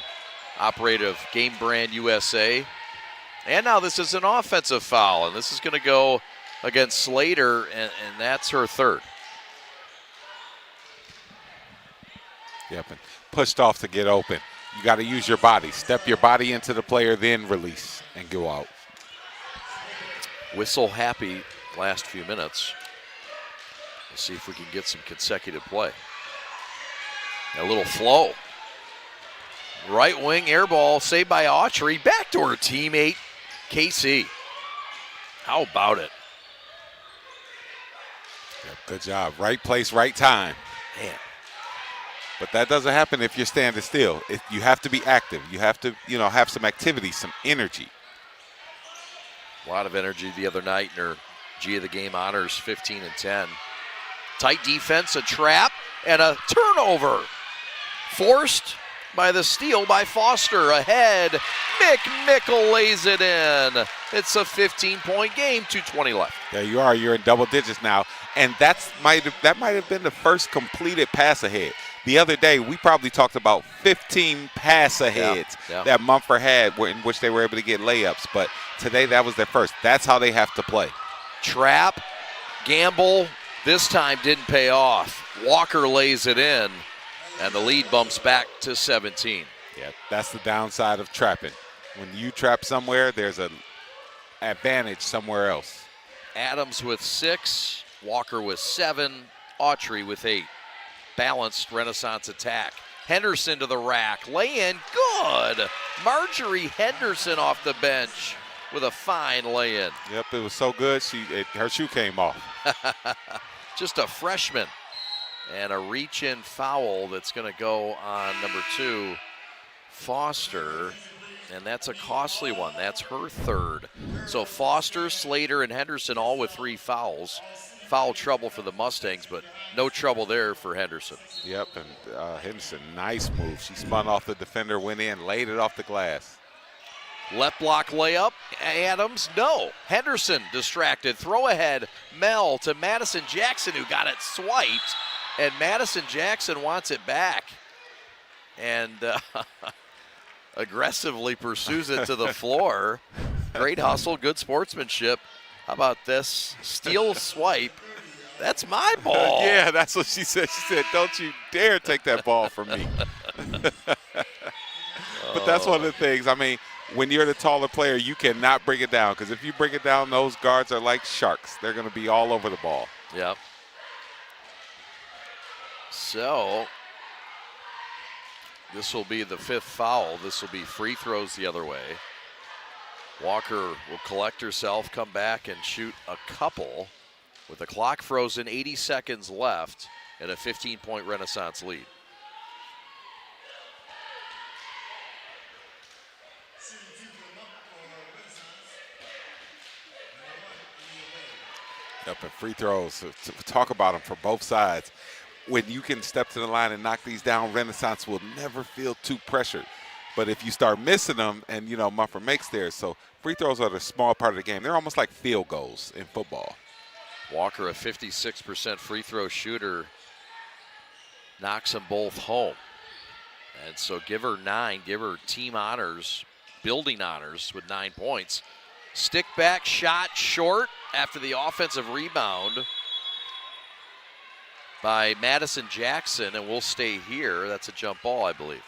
operator of Game Brand USA. And now this is an offensive foul, and this is going to go against Slater, and that's her third. Yep, and pushed off to get open. You got to use your body. Step your body into the player, then release and go out. Whistle happy last few minutes. We'll see if we can get some consecutive play. A little flow. Right wing air ball saved by Autry. Back to her teammate, KC. How about it? Yep, good job. Right place, right time. Man. But that doesn't happen if you're standing still. You have to be active. You have to, have some activity, some energy. A lot of energy the other night in her G of the Game honors, 15 and 10. Tight defense, a trap, and a turnover. Forced by the steal by Foster. Ahead, McMickle lays it in. It's a 15-point game, 2:20 left. There you are. You're in double digits now. And that might have been the first completed pass ahead. The other day, we probably talked about 15 pass aheads that Mumford had in which they were able to get layups. But today, that was their first. That's how they have to play. Trap, gamble, this time didn't pay off. Walker lays it in, and the lead bumps back to 17. Yeah, that's the downside of trapping. When you trap somewhere, there's an advantage somewhere else. Adams with 6, Walker with 7, Autry with 8. Balanced Renaissance attack. Henderson to the rack. Lay in. Good. Marjorie Henderson off the bench with a fine lay in. Yep, it was so good. Her shoe came off. Just a freshman. And a reach-in foul that's going to go on number 2, Foster. And that's a costly one. That's her third. So Foster, Slater, and Henderson all with 3 fouls. Foul trouble for the Mustangs, but no trouble there for Henderson. Yep, and Henderson, nice move. She spun off the defender, went in, laid it off the glass. Left block layup, Adams, no. Henderson distracted, throw ahead, Mel to Madison Jackson, who got it swiped, and Madison Jackson wants it back. And aggressively pursues it to the floor. Great hustle, good sportsmanship. How about this? Steal swipe. That's my ball. Yeah, that's what she said. She said, don't you dare take that ball from me. But that's one of the things. I mean, when you're the taller player, you cannot bring it down. Because if you bring it down, those guards are like sharks. They're going to be all over the ball. Yep. So, This will be the 5th foul. This will be free throws the other way. Walker will collect herself, come back and shoot a couple with the clock frozen, 80 seconds left, and a 15-point Renaissance lead. Yep, and free throws, talk about them for both sides. When you can step to the line and knock these down, Renaissance will never feel too pressured. But if you start missing them, and, you know, Mumford makes theirs, so free throws are the small part of the game. They're almost like field goals in football. Walker, a 56% free throw shooter, knocks them both home. And so give her 9, give her team honors, building honors with 9 points. Stick back shot short after the offensive rebound by Madison Jackson, and we'll stay here. That's a jump ball, I believe.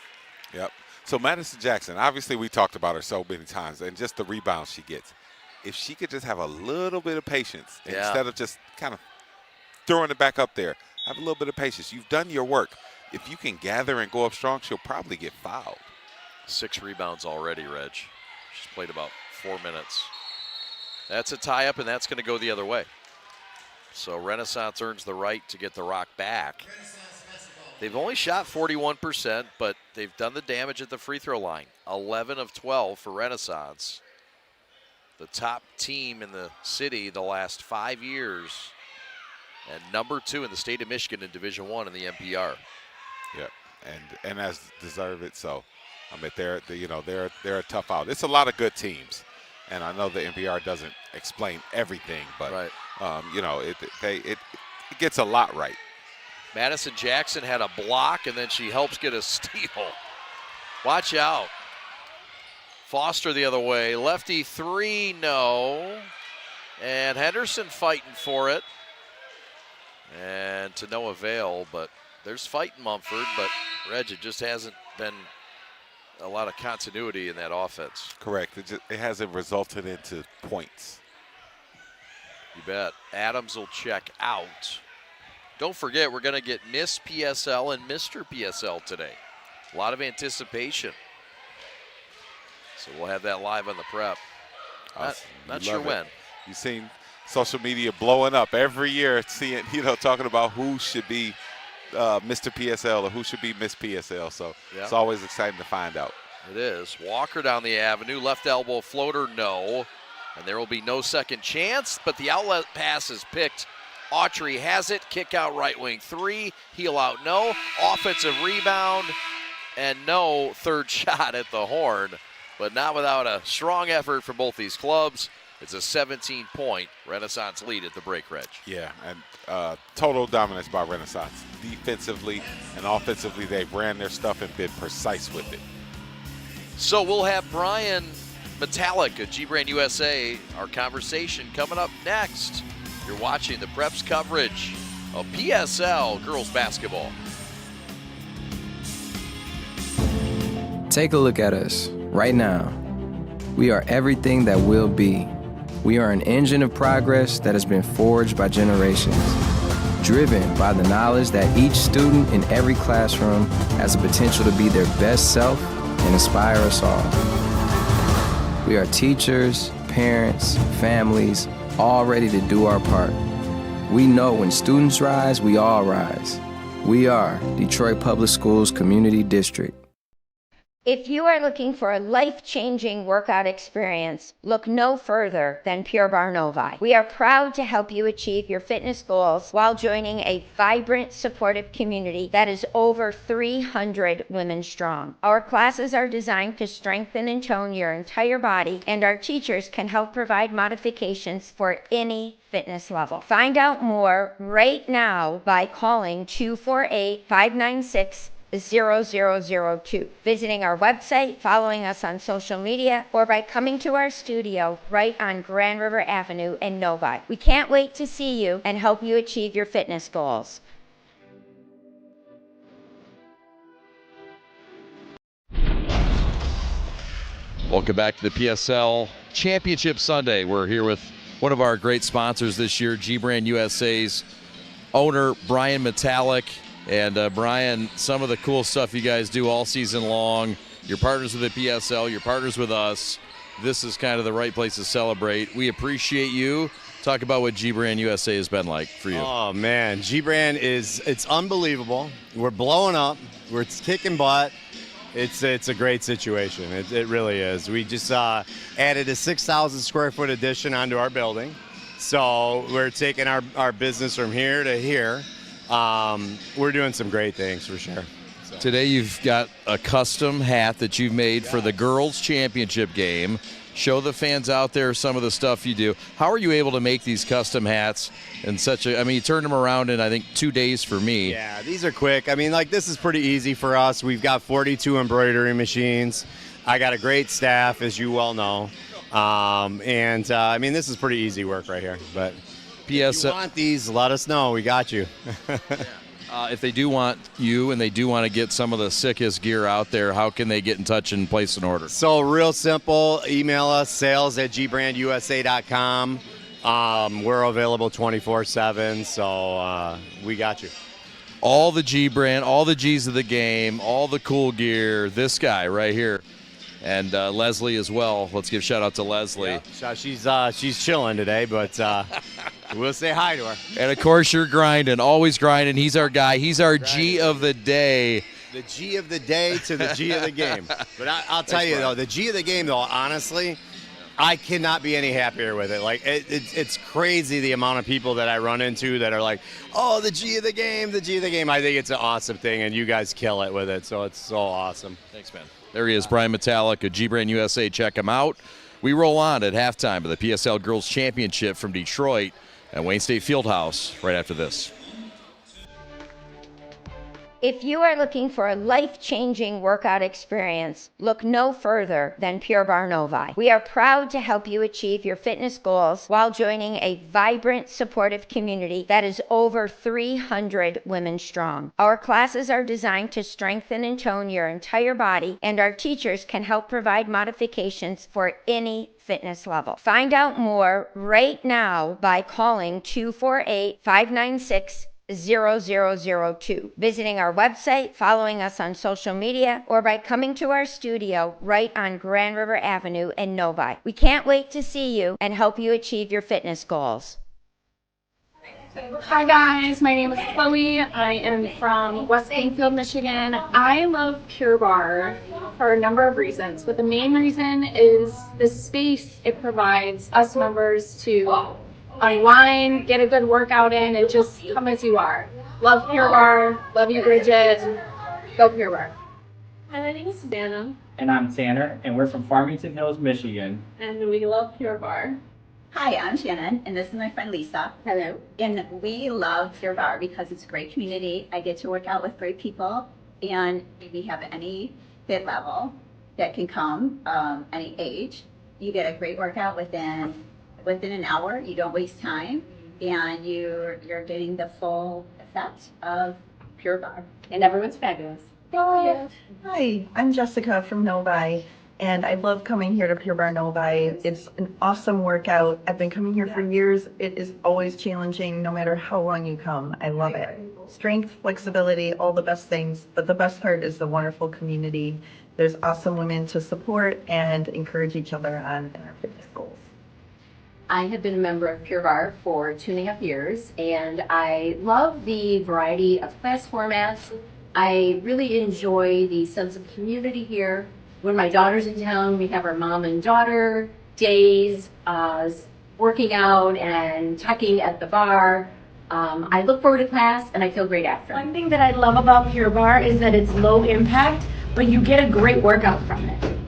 Yep. So Madison Jackson, obviously we talked about her so many times, and just the rebounds she gets. If she could just have a little bit of patience instead of just kind of throwing it back up there, have a little bit of patience. You've done your work. If you can gather and go up strong, she'll probably get fouled. 6 rebounds already, Reg. She's played about 4 minutes. That's a tie-up, and that's going to go the other way. So Renaissance earns the right to get the rock back. They've only shot 41%, but they've done the damage at the free throw line. 11 of 12 for Renaissance. The top team in the city the last 5 years, and number 2 in the state of Michigan in Division I in the MPR. Yep, and as deserve it. So, I mean, they're a tough out. It's a lot of good teams. And I know the NPR doesn't explain everything, but you know, it gets a lot right. Madison Jackson had a block, and then she helps get a steal. Watch out. Foster the other way. Lefty 3, no. And Henderson fighting for it. And to no avail, but there's fight in Mumford, but Reg, it just hasn't been a lot of continuity in that offense. Correct. It hasn't resulted into points. You bet. Adams will check out. Don't forget, we're going to get Miss PSL and Mr. PSL today. A lot of anticipation. So we'll have that live on the prep. Not sure when. You've seen social media blowing up every year, seeing, talking about who should be Mr. PSL or who should be Miss PSL. So it's always exciting to find out. It is. Walker down the avenue, left elbow floater, no. And there will be no second chance, but the outlet pass is picked. Autry has it, kick out right wing 3, heel out no. Offensive rebound, and no third shot at the horn, but not without a strong effort from both these clubs. It's a 17-point Renaissance lead at the break, Reg. Yeah, and total dominance by Renaissance. Defensively and offensively, they ran their stuff and been precise with it. So we'll have Brian Metallic of G-Brand USA, our conversation coming up next. You're watching the Preps coverage of PSL girls basketball. Take a look at us right now. We are everything that will be. We are an engine of progress that has been forged by generations, driven by the knowledge that each student in every classroom has the potential to be their best self and inspire us all. We are teachers, parents, families, all ready to do our part. We know when students rise, we all rise. We are Detroit Public Schools Community District. If you are looking for a life-changing workout experience, look no further than Pure Barre Novi. We are proud to help you achieve your fitness goals while joining a vibrant, supportive community that is over 300 women strong. Our classes are designed to strengthen and tone your entire body, and our teachers can help provide modifications for any fitness level. Find out more right now by calling 248-596-0002, visiting our website, following us on social media, or by coming to our studio right on Grand River Avenue in Novi. We can't wait to see you and help you achieve your fitness goals. Welcome back to the PSL Championship Sunday. We're here with one of our great sponsors this year, G-Brand USA's owner, Brian Metallic. And Brian, some of the cool stuff you guys do all season long, you're partners with the PSL, you're partners with us. This is kind of the right place to celebrate. We appreciate you. Talk about what G-Brand USA has been like for you. Oh, man. G-Brand it's unbelievable. We're blowing up. We're kicking butt. It's a great situation. It really is. We just added a 6,000 square foot addition onto our building. So we're taking our business from here to here. We're doing some great things for sure. So. Today you've got a custom hat that you've made for the girls' championship game. Show the fans out there some of the stuff you do. How are you able to make these custom hats in such a, I mean, you turned them around in, I think, 2 days for me. Yeah, these are quick. I mean, like, this is pretty easy for us. We've got 42 embroidery machines. I got a great staff, as you well know. I mean, this is pretty easy work right here. But if you want these, let us know. We got you. If they do want you and they do want to get some of the sickest gear out there, how can they get in touch and place an order? So real simple, email us, sales@gbrandusa.com. We're available 24/7, so we got you. All the G-Brand, all the G's of the game, all the cool gear, this guy right here. And Leslie as well. Let's give a shout out to Leslie. Yeah, she's chilling today, but we'll say hi to her. And of course you're grinding, always grinding. He's our guy. He's our G of the day. The G of the day to the G of the game. But I'll tell you though, the G of the game though, honestly, I cannot be any happier with it. Like it's crazy the amount of people that I run into that are like, oh, the G of the game, the G of the game. I think it's an awesome thing, and you guys kill it with it. So it's so awesome. Thanks, man. There he is, Brian Metallic of G-Brand USA. Check him out. We roll on at halftime of the PSL Girls Championship from Detroit at Wayne State Fieldhouse right after this. If you are looking for a life-changing workout experience, look no further than Pure Barre Novi. We are proud to help you achieve your fitness goals while joining a vibrant, supportive community that is over 300 women strong. Our classes are designed to strengthen and tone your entire body, and our teachers can help provide modifications for any fitness level. Find out more right now by calling 248-596 0002, visiting our website, following us on social media, or by coming to our studio right on Grand River Avenue in Novi. We can't wait to see you and help you achieve your fitness goals. Hi guys, my name is Chloe. I am from West Plainfield, Michigan. I love Pure Barre for a number of reasons, but the main reason is the space it provides us members to unwind, get a good workout in, and just come as you are. Love Pure Barre, love you Bridget, go Pure Barre. Hi, my name is Savannah. And I'm Tanner, and we're from Farmington Hills, Michigan. And we love Pure Barre. Hi, I'm Shannon, and this is my friend Lisa. Hello. And we love Pure Barre because it's a great community. I get to work out with great people, and we have any fit level that can come, any age. You get a great workout within an hour. You don't waste time, and you're getting the full effect of Pure Barre. And everyone's fabulous. Bye. Hi, I'm Jessica from Novi, and I love coming here to Pure Barre Novi. It's an awesome workout. I've been coming here for years. It is always challenging no matter how long you come. I love it. Strength, flexibility, all the best things, but the best part is the wonderful community. There's awesome women to support and encourage each other on our fitness goals. I have been a member of Pure Barre for 2.5 years, and I love the variety of class formats. I really enjoy the sense of community here. When my daughter's in town, we have our mom and daughter days, working out and talking at the bar. I look forward to class, and I feel great after. One thing that I love about Pure Barre is that it's low impact, but you get a great workout from it.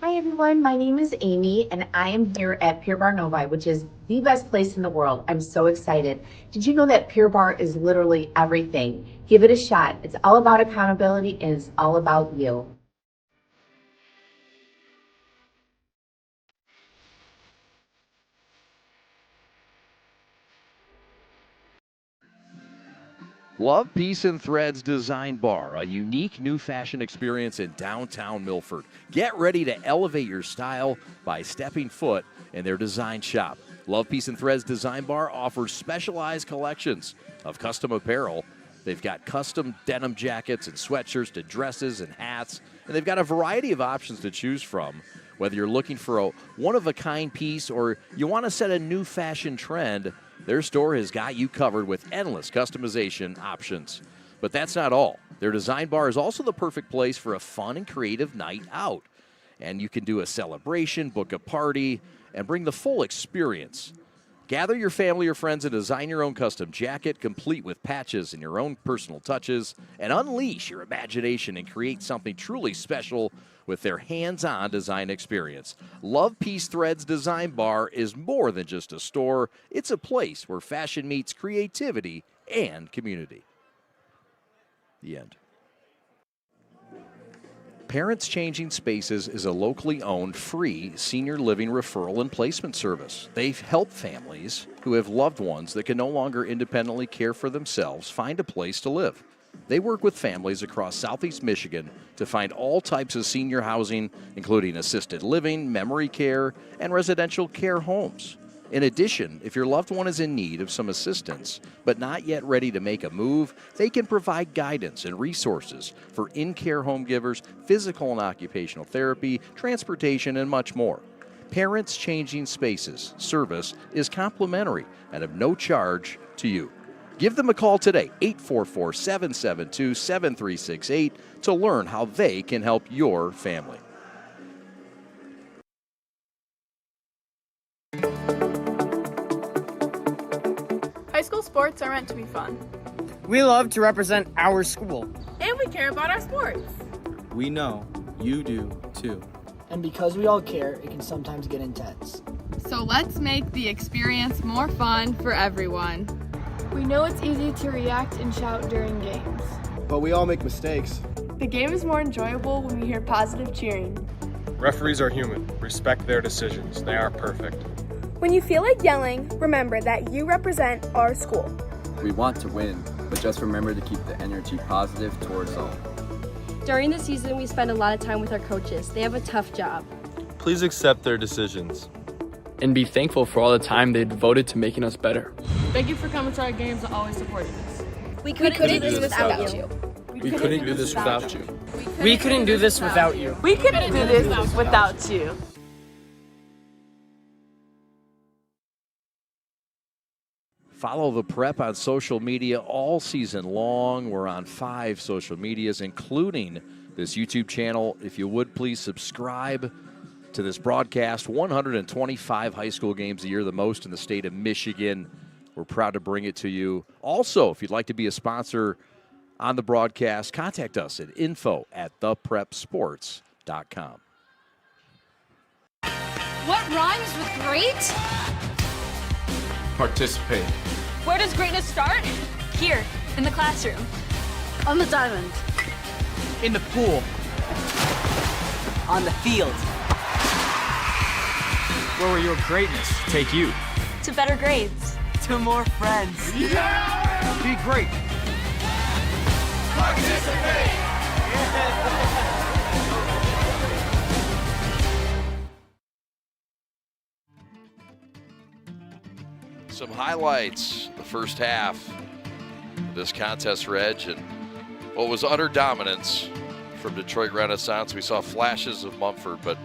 Hi everyone, my name is Amy and I am here at Pure Barre Novi, which is the best place in the world. I'm so excited. Did you know that Pure Barre is literally everything? Give it a shot. It's all about accountability and it's all about you. Love Peace and Threads Design Bar, a unique new fashion experience in downtown Milford. Get ready to elevate your style by stepping foot in their design shop. Love Peace and Threads Design Bar offers specialized collections of custom apparel They've got custom denim jackets and sweatshirts to dresses and hats, and they've got a variety of options to choose from. Whether you're looking for a one-of-a-kind piece or you want to set a new fashion trend, their store has got you covered with endless customization options. But that's not all. Their design bar is also the perfect place for a fun and creative night out. And you can do a celebration, book a party, and bring the full experience. Gather your family or friends and design your own custom jacket, complete with patches and your own personal touches, and unleash your imagination and create something truly special with their hands-on design experience. Love Peace Threads Design Bar is more than just a store. It's a place where fashion meets creativity and community. The end. Parents Changing Spaces is a locally owned, free senior living referral and placement service. They help families who have loved ones that can no longer independently care for themselves find a place to live. They work with families across Southeast Michigan to find all types of senior housing, including assisted living, memory care, and residential care homes. In addition, if your loved one is in need of some assistance but not yet ready to make a move, they can provide guidance and resources for in-care home givers, physical and occupational therapy, transportation, and much more. Parents Changing Spaces service is complimentary and of no charge to you. Give them a call today, 844-772-7368, to learn how they can help your family. High school sports are meant to be fun. We love to represent our school. And we care about our sports. We know you do too. And because we all care, it can sometimes get intense. So let's make the experience more fun for everyone. We know it's easy to react and shout during games. But we all make mistakes. The game is more enjoyable when we hear positive cheering. Referees are human. Respect their decisions. They aren't perfect. When you feel like yelling, remember that you represent our school. We want to win, but just remember to keep the energy positive towards all. During the season, we spend a lot of time with our coaches. They have a tough job. Please accept their decisions. And be thankful for all the time they devoted to making us better. Thank you for coming to our games and always supporting us. We couldn't do this without you. We couldn't do this without you. We couldn't do this without you. We couldn't do this without you. Follow the Prep on social media all season long. We're on 5 social medias, including this YouTube channel. If you would, please subscribe to this broadcast. 125 high school games a year, the most in the state of Michigan. We're proud to bring it to you. Also, if you'd like to be a sponsor on the broadcast, contact us at info@theprepsports.com. What rhymes with great? Participate. Where does greatness start? Here, in the classroom. On the diamond. In the pool. On the field. Where will your greatness take you? To better grades. To more friends. Yeah! Be great. Participate. Some highlights, the first half of this contest, Reg, and what was utter dominance from Detroit Renaissance. We saw flashes of Mumford, but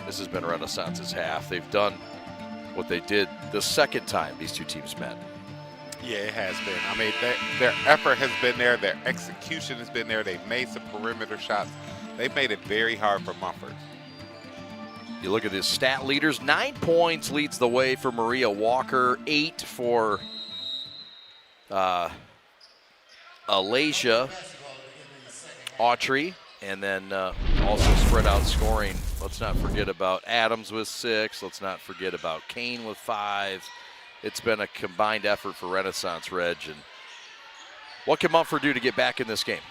this has been Renaissance's half. They've done what they did the second time these two teams met. Yeah, it has been. I mean, their effort has been there. Their execution has been there. They've made some perimeter shots. They've made it very hard for Mumford. You look at his stat leaders. 9 points leads the way for Maria Walker. 8 for Alasia Autry. And then also spread out scoring. Let's not forget about Adams with 6. Let's not forget about Kane with 5. It's been a combined effort for Renaissance, Reg. And what can Mumford do to get back in this game?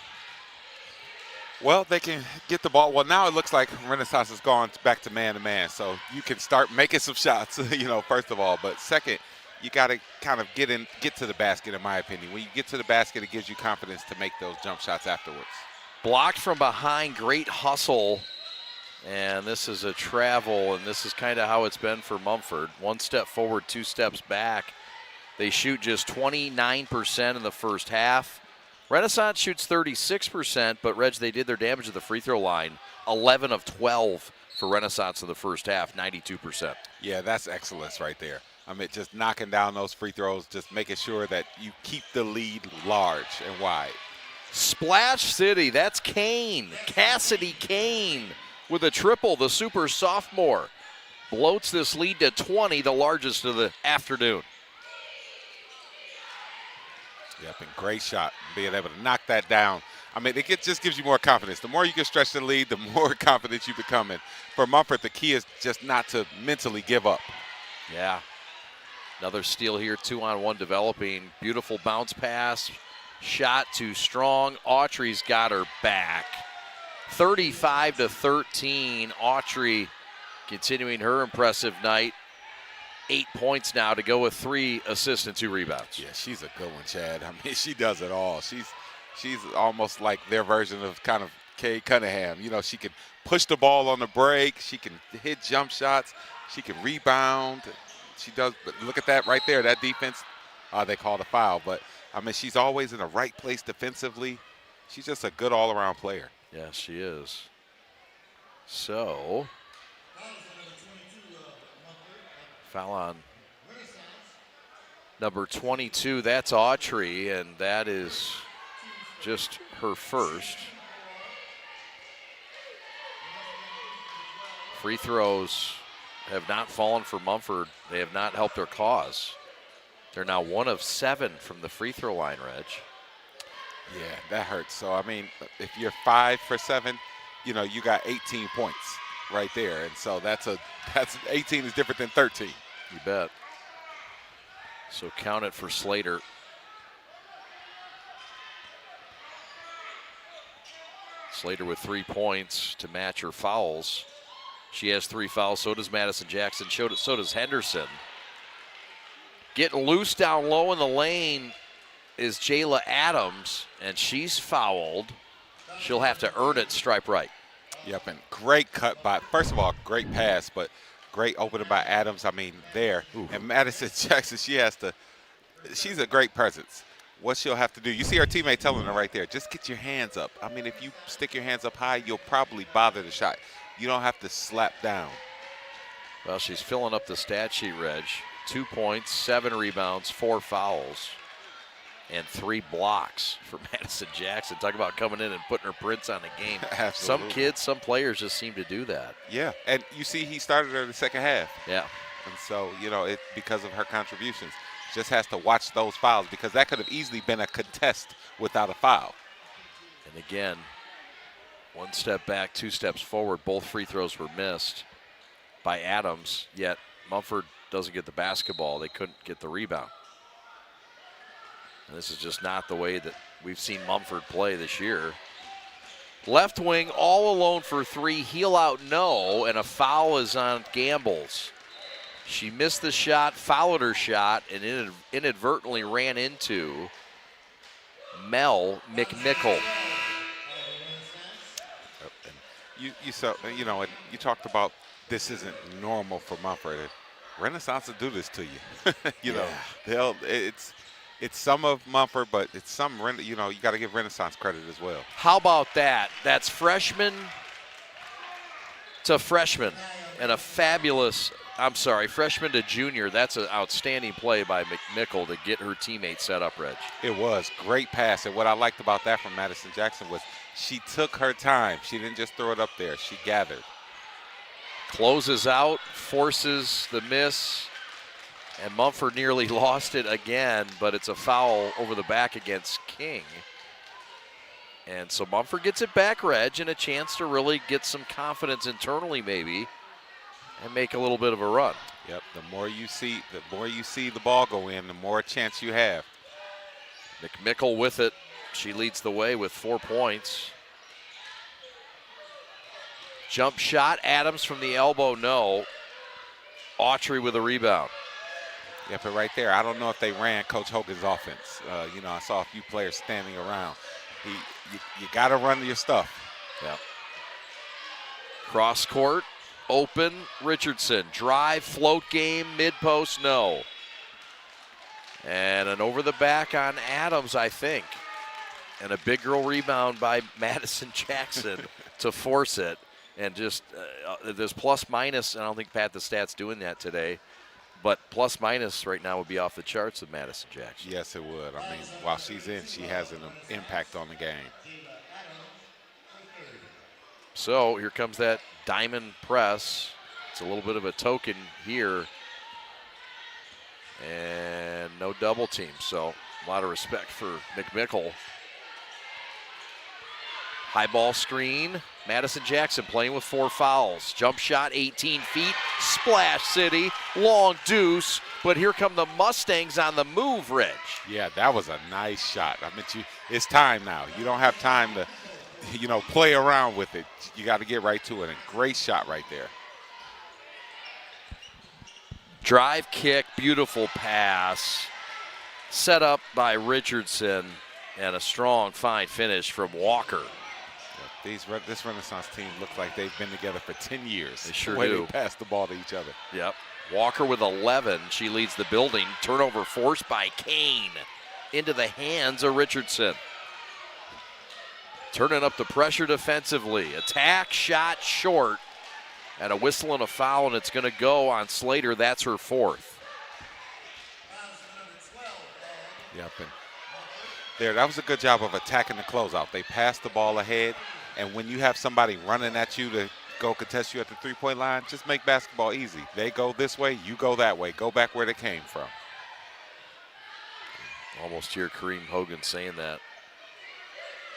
Well, they can get the ball. Well, now it looks like Renaissance has gone back to man-to-man, so you can start making some shots, first of all. But second, you got to kind of get to the basket, in my opinion. When you get to the basket, it gives you confidence to make those jump shots afterwards. Blocked from behind, great hustle. And this is a travel, and this is kind of how it's been for Mumford. 1 step forward, 2 steps back. They shoot just 29% in the first half, Renaissance shoots 36%, but Reg, they did their damage at the free throw line. 11 of 12 for Renaissance in the first half, 92%. Yeah, that's excellence right there. I mean, just knocking down those free throws, just making sure that you keep the lead large and wide. Splash City, that's Kane. Cassidy Kane with a triple, the super sophomore. Bloats this lead to 20, the largest of the afternoon. Yep, and great shot, being able to knock that down. I mean, just gives you more confidence. The more you can stretch the lead, the more confident you become in. For Mumford, the key is just not to mentally give up. Yeah. Another steal here, 2-on-1 developing. Beautiful bounce pass. Shot too strong. Autry's got her back. 35-13. Autry continuing her impressive night. 8 points now to go with 3 assists and 2 rebounds. Yeah, she's a good one, Chad. I mean, she does it all. She's almost like their version of kind of Kay Cunningham. You know, she can push the ball on the break. She can hit jump shots. She can rebound. She does. But look at that right there. That defense, they called a foul. But, I mean, she's always in the right place defensively. She's just a good all-around player. Yes, she is. So, foul on number 22. That's Autry, and that is just her first. Free throws have not fallen for Mumford. They have not helped their cause. They're now 1 of 7 from the free throw line, Reg. Yeah, that hurts. So, I mean, if you're 5 for 7, you know, you got 18 points right there. And so that's 18 is different than 13. You bet. So count it for Slater. Slater with 3 points to match her fouls. She has 3 fouls, so does Madison Jackson, so does Henderson. Getting loose down low in the lane is Jayla Adams, and she's fouled. She'll have to earn it stripe right. Yep, and great cut by, first of all, great pass, but great opening by Adams. I mean, there. Ooh. And Madison Jackson, she's a great presence. What she'll have to do, you see her teammate telling her right there, just get your hands up. I mean, if you stick your hands up high, you'll probably bother the shot. You don't have to slap down. Well, she's filling up the stat sheet, Reg. 2 points, 7 rebounds, 4 fouls, and 3 blocks for Madison Jackson. Talk about coming in and putting her prints on the game. Absolutely. Some kids, some players just seem to do that. Yeah, and you see he started her in the second half. Yeah. And so, you know, because of her contributions, just has to watch those fouls because that could have easily been a contest without a foul. And again, 1 step back, 2 steps forward. Both free throws were missed by Adams, yet Mumford doesn't get the basketball. They couldn't get the rebound. And this is just not the way that we've seen Mumford play this year. Left wing all alone for 3, heel out no, and a foul is on Gambles. She missed the shot, fouled her shot, and inadvertently ran into Mel McMickle. You talked about this isn't normal for Mumford. Renaissance will do this to you. You know, it's some of Mumford, but it's some, you know, you got to give Renaissance credit as well. How about that? That's freshman to freshman, and freshman to junior. That's an outstanding play by McMickle to get her teammate set up, Reg. It was. Great pass. And what I liked about that from Madison Jackson was she took her time. She didn't just throw it up there. She gathered. Closes out, forces the miss, and Mumford nearly lost it again, but it's a foul over the back against King. And so Mumford gets it back, Reg, and a chance to really get some confidence internally maybe and make a little bit of a run. Yep, the more you see the ball go in, the more chance you have. McMickle with it. She leads the way with 4 points. Jump shot, Adams from the elbow, no. Autry with a rebound. Yeah, but right there, I don't know if they ran Coach Hogan's offense. You know, I saw a few players standing around. You got to run your stuff. Yeah. Cross court, open, Richardson. Drive, float game, mid-post, no. And an over the back on Adams, I think. And a big girl rebound by Madison Jackson to force it. And just there's plus minus. I don't think Pat the Stat's doing that today. But plus minus right now would be off the charts with Madison Jackson. Yes, it would. I mean, while she's in, she has an impact on the game. So here comes that diamond press. It's a little bit of a token here. And no double team. So a lot of respect for McMickle. High ball screen. Madison Jackson playing with 4 fouls. Jump shot 18 feet. Splash City. Long deuce. But here come the Mustangs on the move, Rich. Yeah, that was a nice shot. I mean, it's time now. You don't have time to, play around with it. You got to get right to it. And great shot right there. Drive kick. Beautiful pass. Set up by Richardson. And a strong, fine finish from Walker. This Renaissance team looks like they've been together for 10 years. They sure the way do. They pass the ball to each other. Yep. Walker with 11. She leads the building. Turnover forced by Kane into the hands of Richardson. Turning up the pressure defensively. Attack, shot short. And a whistle and a foul, and it's going to go on Slater. That's her 4th. Yep. And there, that was a good job of attacking the closeout. They passed the ball ahead. And when you have somebody running at you to go contest you at the three-point line, just make basketball easy. They go this way, you go that way. Go back where they came from. Almost hear Kareem Hogan saying that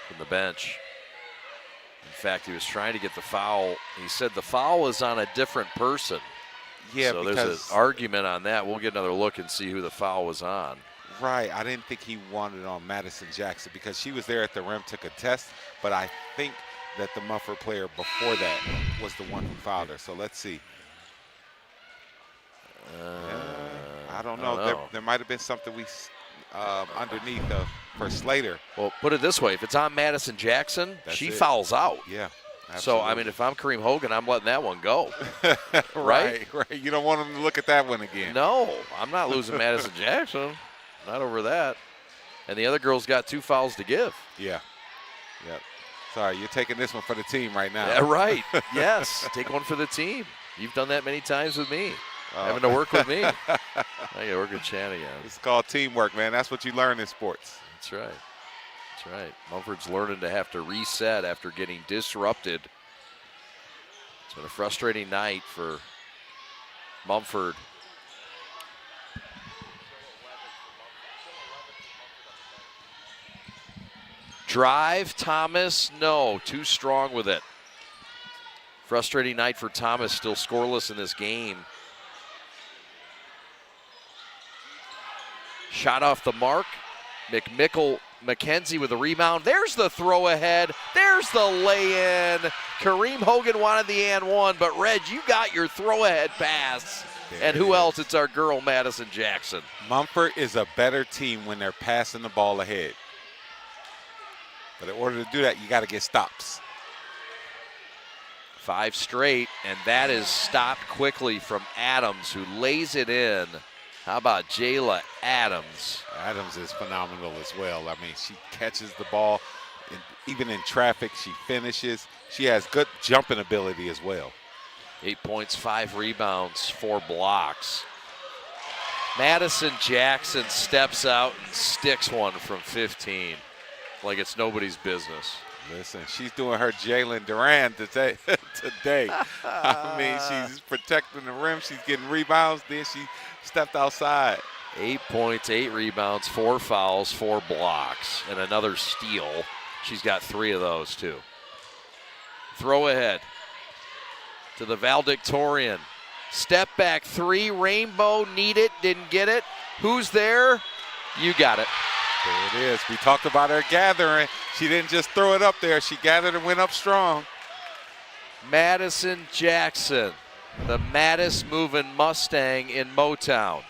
from the bench. In fact, he was trying to get the foul. He said the foul is on a different person. Yeah, so there's an argument on that. We'll get another look and see who the foul was on. Right. I didn't think he wanted it on Madison Jackson because she was there at the rim to contest, but I think that the Mumford player before that was the one who fouled her. So let's see. I don't know. There might have been something underneath for Slater. Well, put it this way. If it's on Madison Jackson, she fouls out. Yeah. Absolutely. So, I mean, if I'm Kareem Hogan, I'm letting that one go. Right. You don't want him to look at that one again. No, I'm not losing Madison Jackson. Not over that. And the other girl's got 2 fouls to give. Yeah. Yep. Sorry, you're taking this one for the team right now. Yeah, right. Yes, take one for the team. You've done that many times with me. Having to work with me. I got to work with Shanahan. It's called teamwork, man. That's what you learn in sports. That's right. That's right. Mumford's learning to have to reset after getting disrupted. It's been a frustrating night for Mumford. Drive, Thomas, no, too strong with it. Frustrating night for Thomas, still scoreless in this game. Shot off the mark. McKenzie with a rebound. There's the throw ahead. There's the lay-in. Kareem Hogan wanted the and one, but Reg, you got your throw ahead pass. And who else? It's our girl, Madison Jackson. Mumford is a better team when they're passing the ball ahead. But in order to do that, you got to get stops. 5 straight, and that is stopped quickly from Adams, who lays it in. How about Jayla Adams? Adams is phenomenal as well. I mean, she catches the ball, and even in traffic, she finishes. She has good jumping ability as well. 8 points, 5 rebounds, 4 blocks. Madison Jackson steps out and sticks one from 15. Like it's nobody's business. Listen, she's doing her Jalen Duran today. I mean, she's protecting the rim. She's getting rebounds. Then she stepped outside. 8 points, 8 rebounds, 4 fouls, 4 blocks, and another steal. She's got 3 of those, too. Throw ahead to the valedictorian. Step back 3, Rainbow, need it, didn't get it. Who's there? You got it. There it is. We talked about her gathering. She didn't just throw it up there. She gathered and went up strong. Madison Jackson, the maddest moving Mustang in Motown.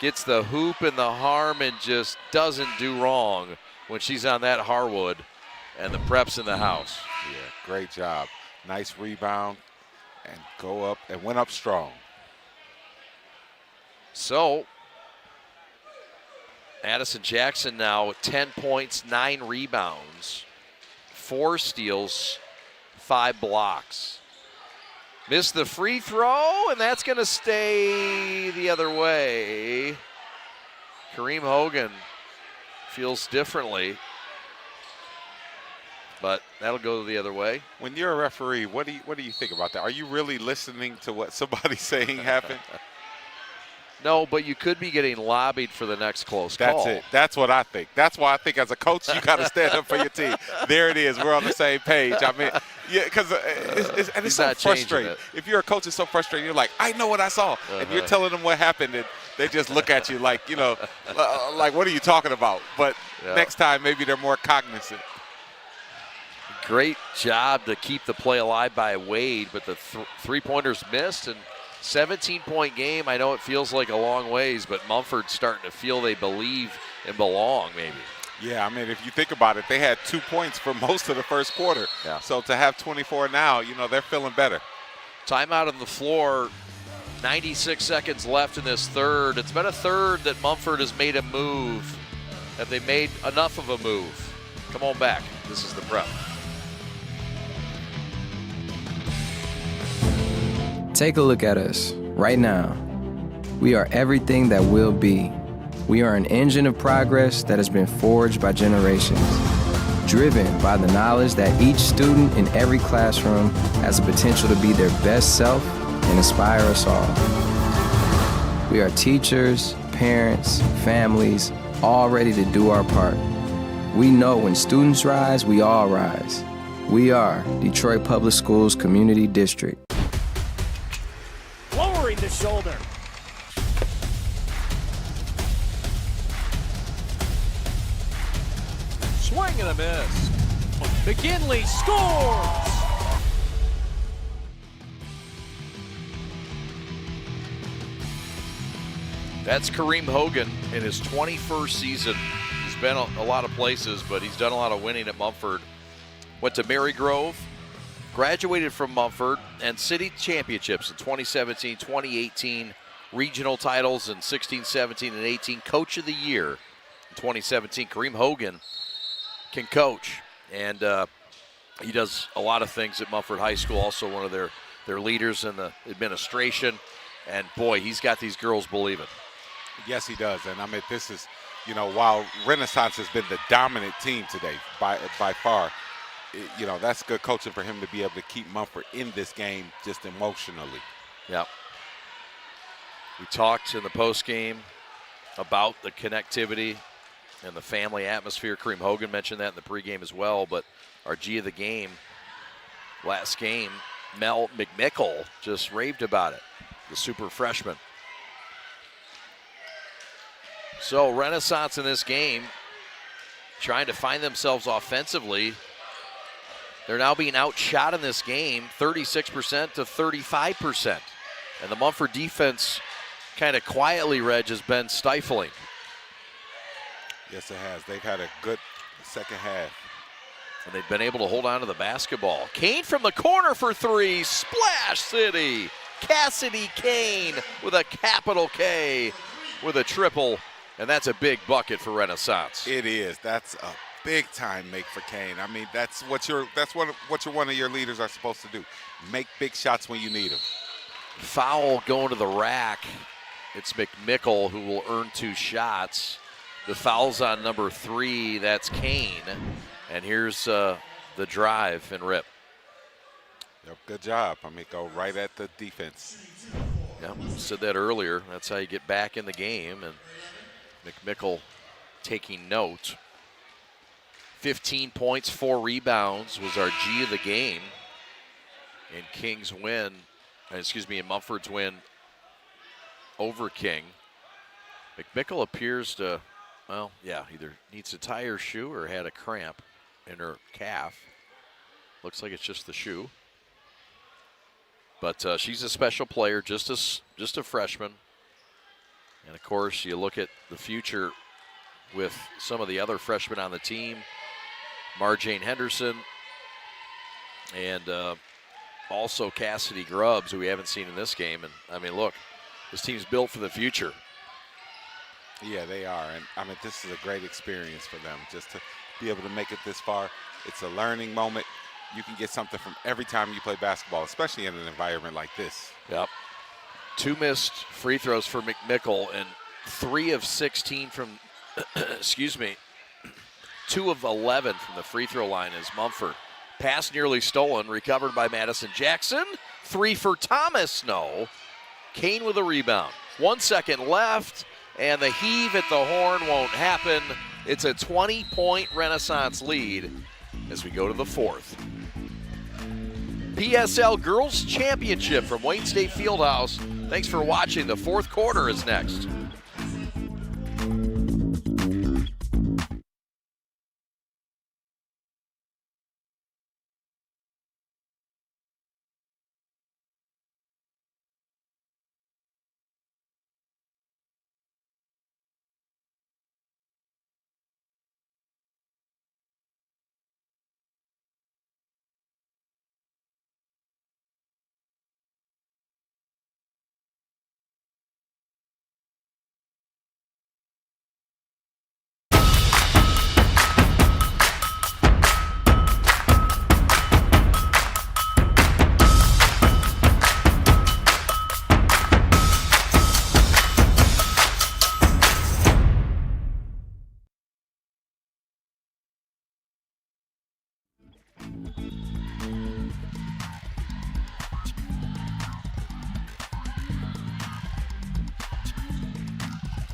Gets the hoop and the harm and just doesn't do wrong when she's on that hardwood, and the prep's in the house. Yeah, great job. Nice rebound and go up and went up strong. So Addison Jackson now 10 points, 9 rebounds, 4 steals, 5 blocks. Missed the free throw, and that's going to stay the other way. Kareem Hogan feels differently, but that'll go the other way. When you're a referee, what do you think about that? Are you really listening to what somebody's saying happened? No, but you could be getting lobbied for the next close call. That's it. That's what I think. That's why I think as a coach, you got to stand up for your team. There it is. We're on the same page. I mean, yeah, because it's so frustrating. If you're a coach, it's so frustrating. You're like, I know what I saw. And you're telling them what happened, and they just look at you like, like, what are you talking about? But next time, maybe they're more cognizant. Great job to keep the play alive by Wade, but the three-pointers missed, and 17-point game. I know it feels like a long ways, but Mumford's starting to feel they believe and belong, maybe. Yeah, I mean, if you think about it, they had 2 points for most of the first quarter. Yeah. So to have 24 now, they're feeling better. Timeout on the floor. 96 seconds left in this third. It's been a third that Mumford has made a move. Have they made enough of a move? Come on back. This is the Prep. Take a look at us right now. We are everything that will be. We are an engine of progress that has been forged by generations, driven by the knowledge that each student in every classroom has the potential to be their best self and inspire us all. We are teachers, parents, families, all ready to do our part. We know when students rise, we all rise. We are Detroit Public Schools Community District. Lowering the shoulder. Swing and a miss. McKinley scores! That's Kareem Hogan in his 21st season. He's been a lot of places, but he's done a lot of winning at Mumford. Went to Marygrove, graduated from Mumford, and city championships in 2017, 2018, regional titles in 16, 17, and 18. Coach of the year in 2017. Kareem Hogan can coach, and he does a lot of things at Mumford High School, also one of their leaders in the administration. And, boy, he's got these girls believing. Yes, he does. And, I mean, this is, while Renaissance has been the dominant team today by far, that's good coaching for him to be able to keep Mumford in this game just emotionally. Yep. We talked in the postgame about the connectivity and the family atmosphere. Kareem Hogan mentioned that in the pregame as well, but our G of the game, last game, Mel McMickle just raved about it, the super freshman. So Renaissance in this game, trying to find themselves offensively. They're now being outshot in this game, 36% to 35%. And the Mumford defense kind of quietly, Reg, has been stifling. Yes, it has. They've had a good second half. And they've been able to hold on to the basketball. Kane from the corner for three. Splash City. Cassidy Kane with a capital K with a triple. And that's a big bucket for Renaissance. It is. That's a big time make for Kane. I mean, that's what one of your leaders are supposed to do. Make big shots when you need them. Foul going to the rack. It's McMickle who will earn 2 shots. The foul's on number 3. That's Kane. And here's the drive and rip. Yep, good job. I mean, go right at the defense. Yeah, said that earlier. That's how you get back in the game. And McMickle taking note. 15 points, 4 rebounds was our G of the game. And King's win, and Mumford's win over King. McMickle appears to, either needs to tie her shoe or had a cramp in her calf. Looks like it's just the shoe. But she's a special player, just a freshman. And, of course, you look at the future with some of the other freshmen on the team. Marjane Henderson and also Cassidy Grubbs, who we haven't seen in this game. And, I mean, look, this team's built for the future. Yeah, they are. And, I mean, this is a great experience for them just to be able to make it this far. It's a learning moment. You can get something from every time you play basketball, especially in an environment like this. Yep. 2 missed free throws for McMickle and 3 of 16 from, excuse me, 2 of 11 from the free throw line is Mumford. Pass nearly stolen, recovered by Madison Jackson. 3 for Thomas, no. Kane with a rebound. 1 second left, and the heave at the horn won't happen. It's a 20-point Renaissance lead as we go to the 4th. PSL Girls Championship from Wayne State Fieldhouse. Thanks for watching. The 4th quarter is next.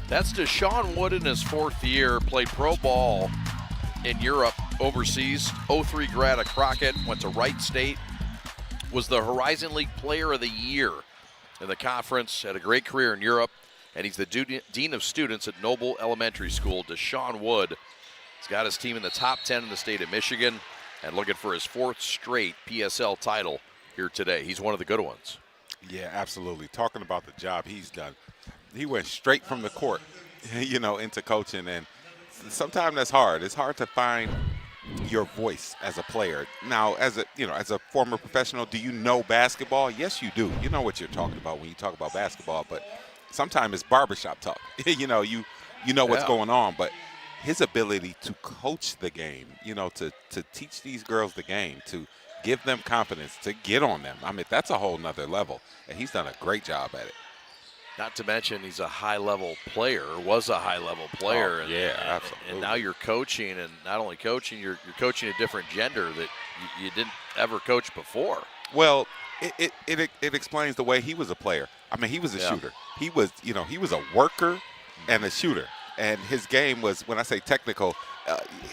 That's Deshaun Wood in his 4th year, played pro ball in Europe, overseas, 03 grad at Crockett, went to Wright State, was the Horizon League Player of the Year in the conference, had a great career in Europe, and he's the Dean of Students at Noble Elementary School. Deshaun Wood has got his team in the top 10 in the state of Michigan and looking for his 4th straight PSL title here today. He's one of the good ones. Yeah, absolutely. Talking about the job he's done. He went straight from the court, into coaching, and sometimes that's hard. It's hard to find your voice as a player. Now, as a former professional, do you know basketball? Yes, you do. You know what you're talking about when you talk about basketball, but sometimes it's barbershop talk. you know what's going on, but his ability to coach the game, to teach these girls the game, to give them confidence, to get on them. I mean, that's a whole nother level, and he's done a great job at it. Not to mention he's a high-level player, was a high-level player. Oh, absolutely. And now you're coaching, and not only coaching, you're coaching a different gender that you didn't ever coach before. Well, it explains the way he was a player. I mean, he was a shooter. He was, he was a worker and a shooter. And his game was, when I say technical,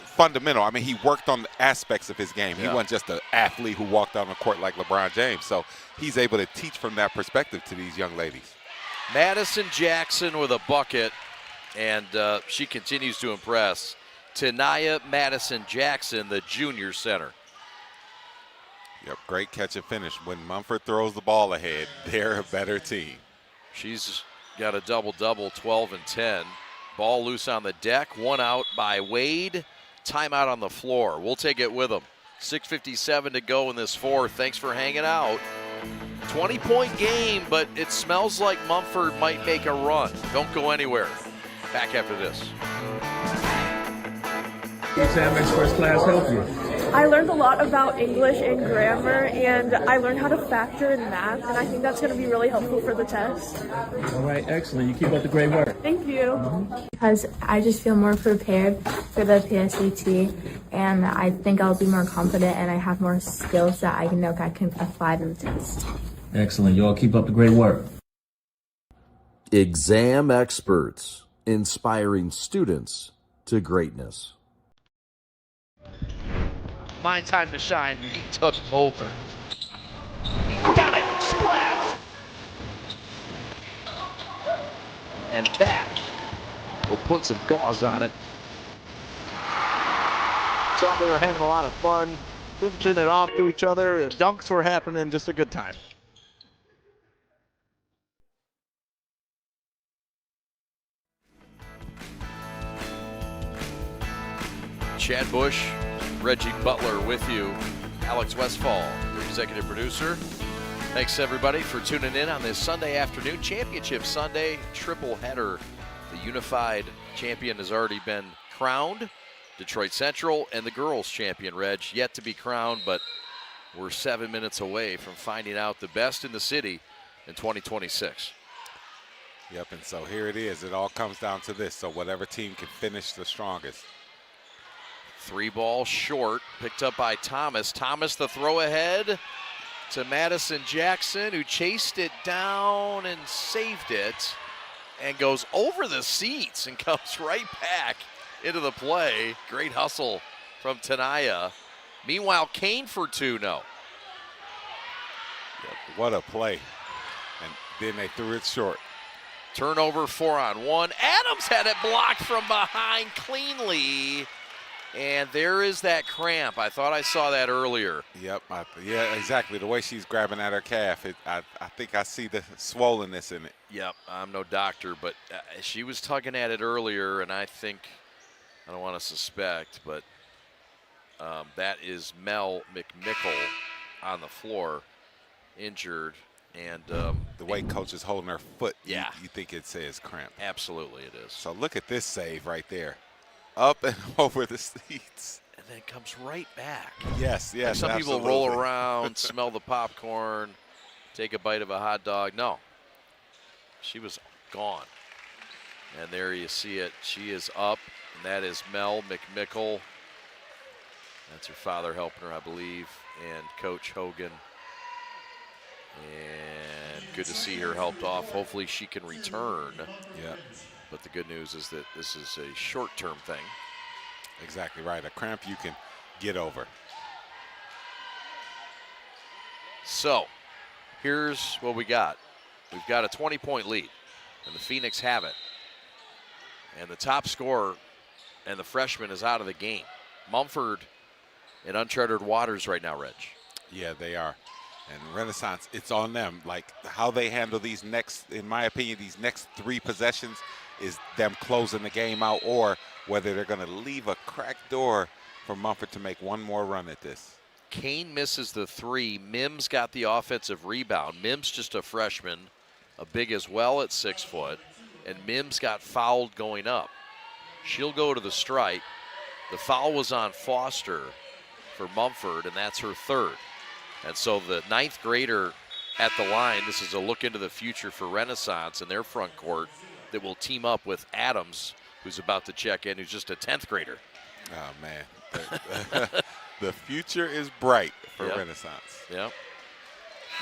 fundamental. I mean, he worked on the aspects of his game. He wasn't just an athlete who walked on the court like LeBron James. So he's able to teach from that perspective to these young ladies. Madison Jackson with a bucket, and she continues to impress. Tanaya Madison Jackson, the junior center. Yep, great catch and finish. When Mumford throws the ball ahead, they're a better team. She's got a double-double, 12 and 10. Ball loose on the deck, 1 out by Wade. Timeout on the floor. We'll take it with them. 6:57 to go in this 4th. Thanks for hanging out. 20-point game, but it smells like Mumford might make a run. Don't go anywhere. Back after this. Exam Experts class help you? I learned a lot about English and grammar, and I learned how to factor in math, and I think that's going to be really helpful for the test. All right, excellent. You keep up the great work. Thank you. Because I just feel more prepared for the PSAT, and I think I'll be more confident, and I have more skills that I can apply to the test. Excellent. You all keep up the great work. Exam Experts, inspiring students to greatness. My time to shine. He took over. Got it. Splash. And that will put some gauze on it. So they were having a lot of fun, finishing it off to each other. Dunks were happening. Just a good time. Chad Bush, Reggie Butler with you. Alex Westfall, your executive producer. Thanks everybody for tuning in on this Sunday afternoon, Championship Sunday, triple header The unified champion has already been crowned. Detroit Central and the girls champion, Reg, yet to be crowned, but we're 7 minutes away from finding out the best in the city in 2026. Yep, and so here it is. It all comes down to this. So whatever team can finish the strongest. 3 ball short, picked up by Thomas. Thomas the throw ahead to Madison Jackson, who chased it down and saved it and goes over the seats and comes right back into the play. Great hustle from Tanaya. Meanwhile, Kane for 2, no. Yep, what a play. And then they threw it short. Turnover 4-on-1. Adams had it blocked from behind cleanly. And there is that cramp. I thought I saw that earlier. Yep, yeah, exactly. The way she's grabbing at her calf, I think I see the swollenness in it. Yep, I'm no doctor, but she was tugging at it earlier, and I think, I don't want to suspect, but that is Mel McMickle on the floor, injured. And the way coach is holding her foot, yeah, you think it says cramp. Absolutely it is. So look at this save right there. Up and over the seats. And then comes right back. Yes, yes. Like some people roll around, smell the popcorn, take a bite of a hot dog. No, she was gone. And there you see it. She is up, and that is Mel McMickle. That's her father helping her, I believe, and Coach Hogan. And good to see her helped off. Hopefully she can return. Yeah. But the good news is that this is a short-term thing. Exactly right. A cramp you can get over. So here's what we got. We've got a 20-point lead, and the Phoenix have it. And the top scorer and the freshman is out of the game. Mumford in uncharted waters right now, Reg. Yeah, they are. And Renaissance, it's on them. Like how they handle these next, in my opinion, these next 3 possessions is them closing the game out, or whether they're going to leave a cracked door for Mumford to make one more run at this. Kane misses the 3. Mims got the offensive rebound. Mims just a freshman, a big as well at 6 foot, and Mims got fouled going up. She'll go to the stripe. The foul was on Foster for Mumford, and that's her 3rd. And so the 9th grader at the line, this is a look into the future for Renaissance in their front court that will team up with Adams, who's about to check in, who's just a 10th grader. Oh, man. The future is bright for Renaissance. Yep.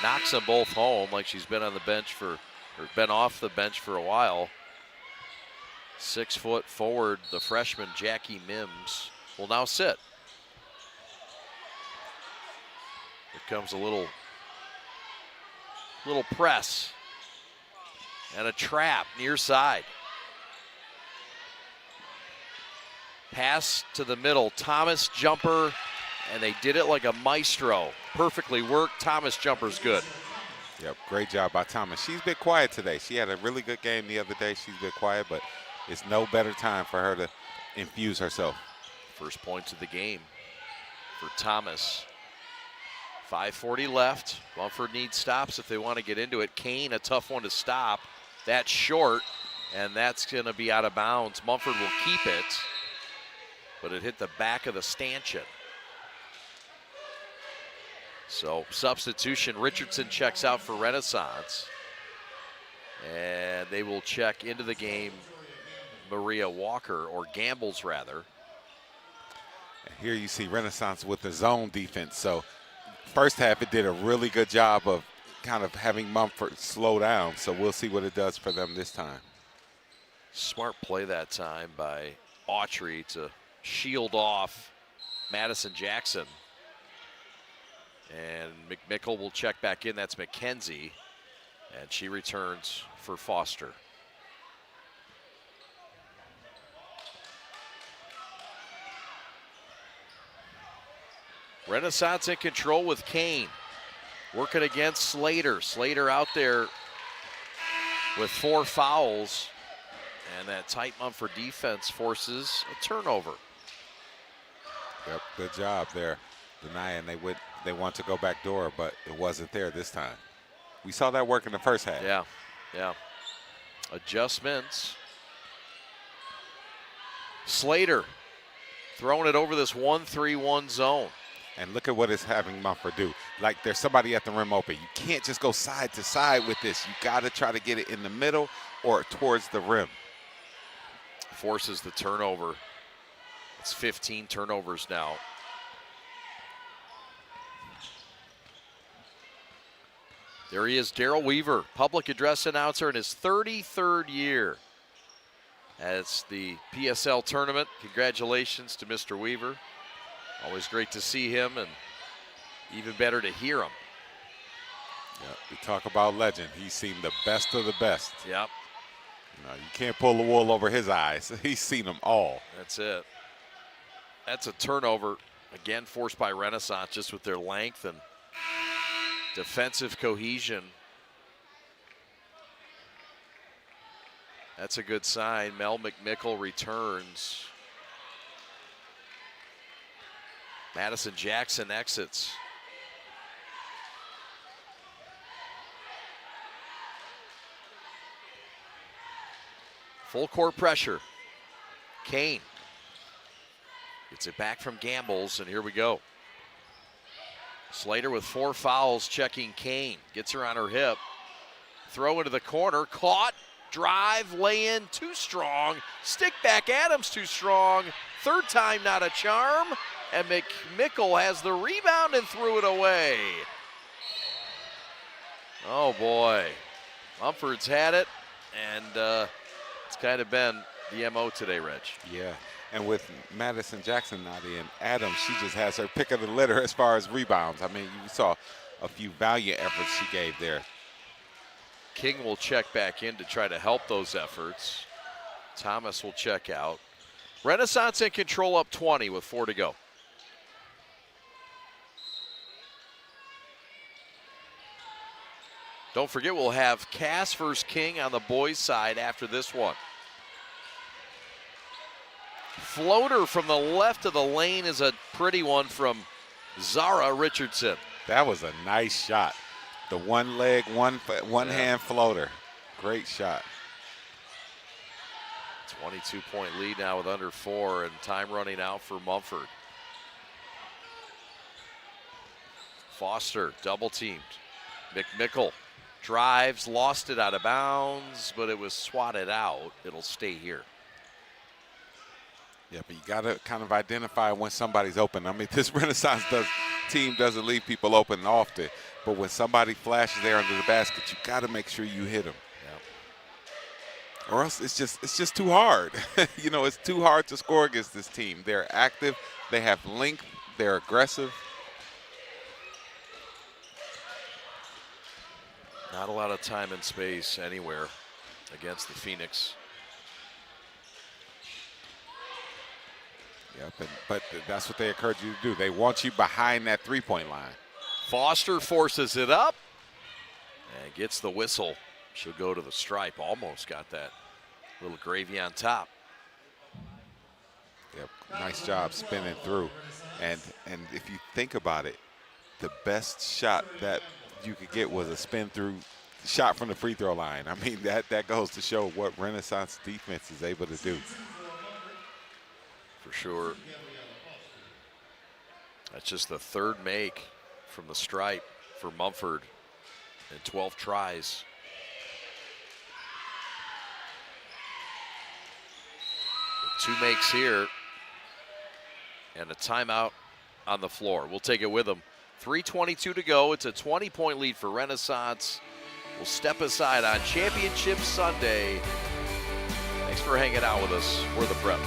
Knocks them both home like she's been on the bench or been off the bench for a while. 6 foot forward, the freshman Jackie Mims will now sit. Here comes a little press and a trap near side. Pass to the middle, Thomas jumper, and they did it like a maestro. Perfectly worked, Thomas jumper's good. Yep, great job by Thomas. She's been quiet today. She had a really good game the other day. She's been quiet, but it's no better time for her to infuse herself. First points of the game for Thomas. 5:40 left. Mumford needs stops if they want to get into it. Kane, a tough one to stop. That's short, and that's going to be out of bounds. Mumford will keep it, but it hit the back of the stanchion. So substitution, Richardson checks out for Renaissance. And they will check into the game Maria Walker, or Gambles rather. And here you see Renaissance with the zone defense. So first half it did a really good job of kind of having Mumford slow down. So we'll see what it does for them this time. Smart play that time by Autry to shield off Madison Jackson. And McMickle will check back in. That's McKenzie. And she returns for Foster. Renaissance in control with Kane. Working against Slater. Slater out there with 4 fouls. And that tight Mumford defense forces a turnover. Yep, good job there. Denying they want to go back door, but it wasn't there this time. We saw that work in the first half. Yeah. Adjustments. Slater throwing it over this 1-3-1 zone. And look at what it's having Mumford do. Like there's somebody at the rim open. You can't just go side to side with this. You got to try to get it in the middle or towards the rim. Forces the turnover. It's 15 turnovers now. There he is, Daryl Weaver, public address announcer in his 33rd year as the PSL tournament. Congratulations to Mr. Weaver. Always great to see him and even better to hear him. Yeah, we talk about legend. He's seen the best of the best. Yep. You can't pull the wool over his eyes. He's seen them all. That's it. That's a turnover, again, forced by Renaissance just with their length and defensive cohesion. That's a good sign. Mel McMickle returns. Madison Jackson exits. Full court pressure. Kane gets it back from Gambles, and here we go. Slater with 4 fouls, checking Kane. Gets her on her hip. Throw into the corner, caught. Drive, lay in, too strong. Stick back, Adams too strong. Third time not a charm. And McMickle has the rebound and threw it away. Oh boy. Mumford's had it, and it's kind of been the MO today, Reg. Yeah, and with Madison Jackson not in, Adams, she just has her pick of the litter as far as rebounds. I mean, you saw a few valiant efforts she gave there. King will check back in to try to help those efforts. Thomas will check out. Renaissance in control, up 20 with 4 to go. Don't forget, we'll have Cass versus King on the boys' side after this one. Floater from the left of the lane is a pretty one from Zara Richardson. That was a nice shot. The one leg, one hand floater. Great shot. 22-point lead now with under 4 and time running out for Mumford. Foster double teamed. McMickle drives, lost it out of bounds, but it was swatted out. It'll stay here. Yeah, but you got to kind of identify when somebody's open. I mean, this Renaissance team doesn't leave people open often, but when somebody flashes there under the basket, you got to make sure you hit them. Yeah. Or else it's just too hard. It's too hard to score against this team. They're active, they have length, they're aggressive. Not a lot of time and space anywhere against the Phoenix. Yep, but that's what they encourage you to do. They want you behind that three-point line. Foster forces it up and gets the whistle. She'll go to the stripe. Almost got that little gravy on top. Yep, nice job spinning through. And if you think about it, the best shot that you could get was a spin through shot from the free throw line. I mean, that goes to show what Renaissance defense is able to do. For sure. That's just the third make from the stripe for Mumford in 12 tries. Two makes here and a timeout on the floor. We'll take it with them. 3:22 to go. It's a 20-point lead for Renaissance. We'll step aside on Championship Sunday. Thanks for hanging out with us. We're the Prep.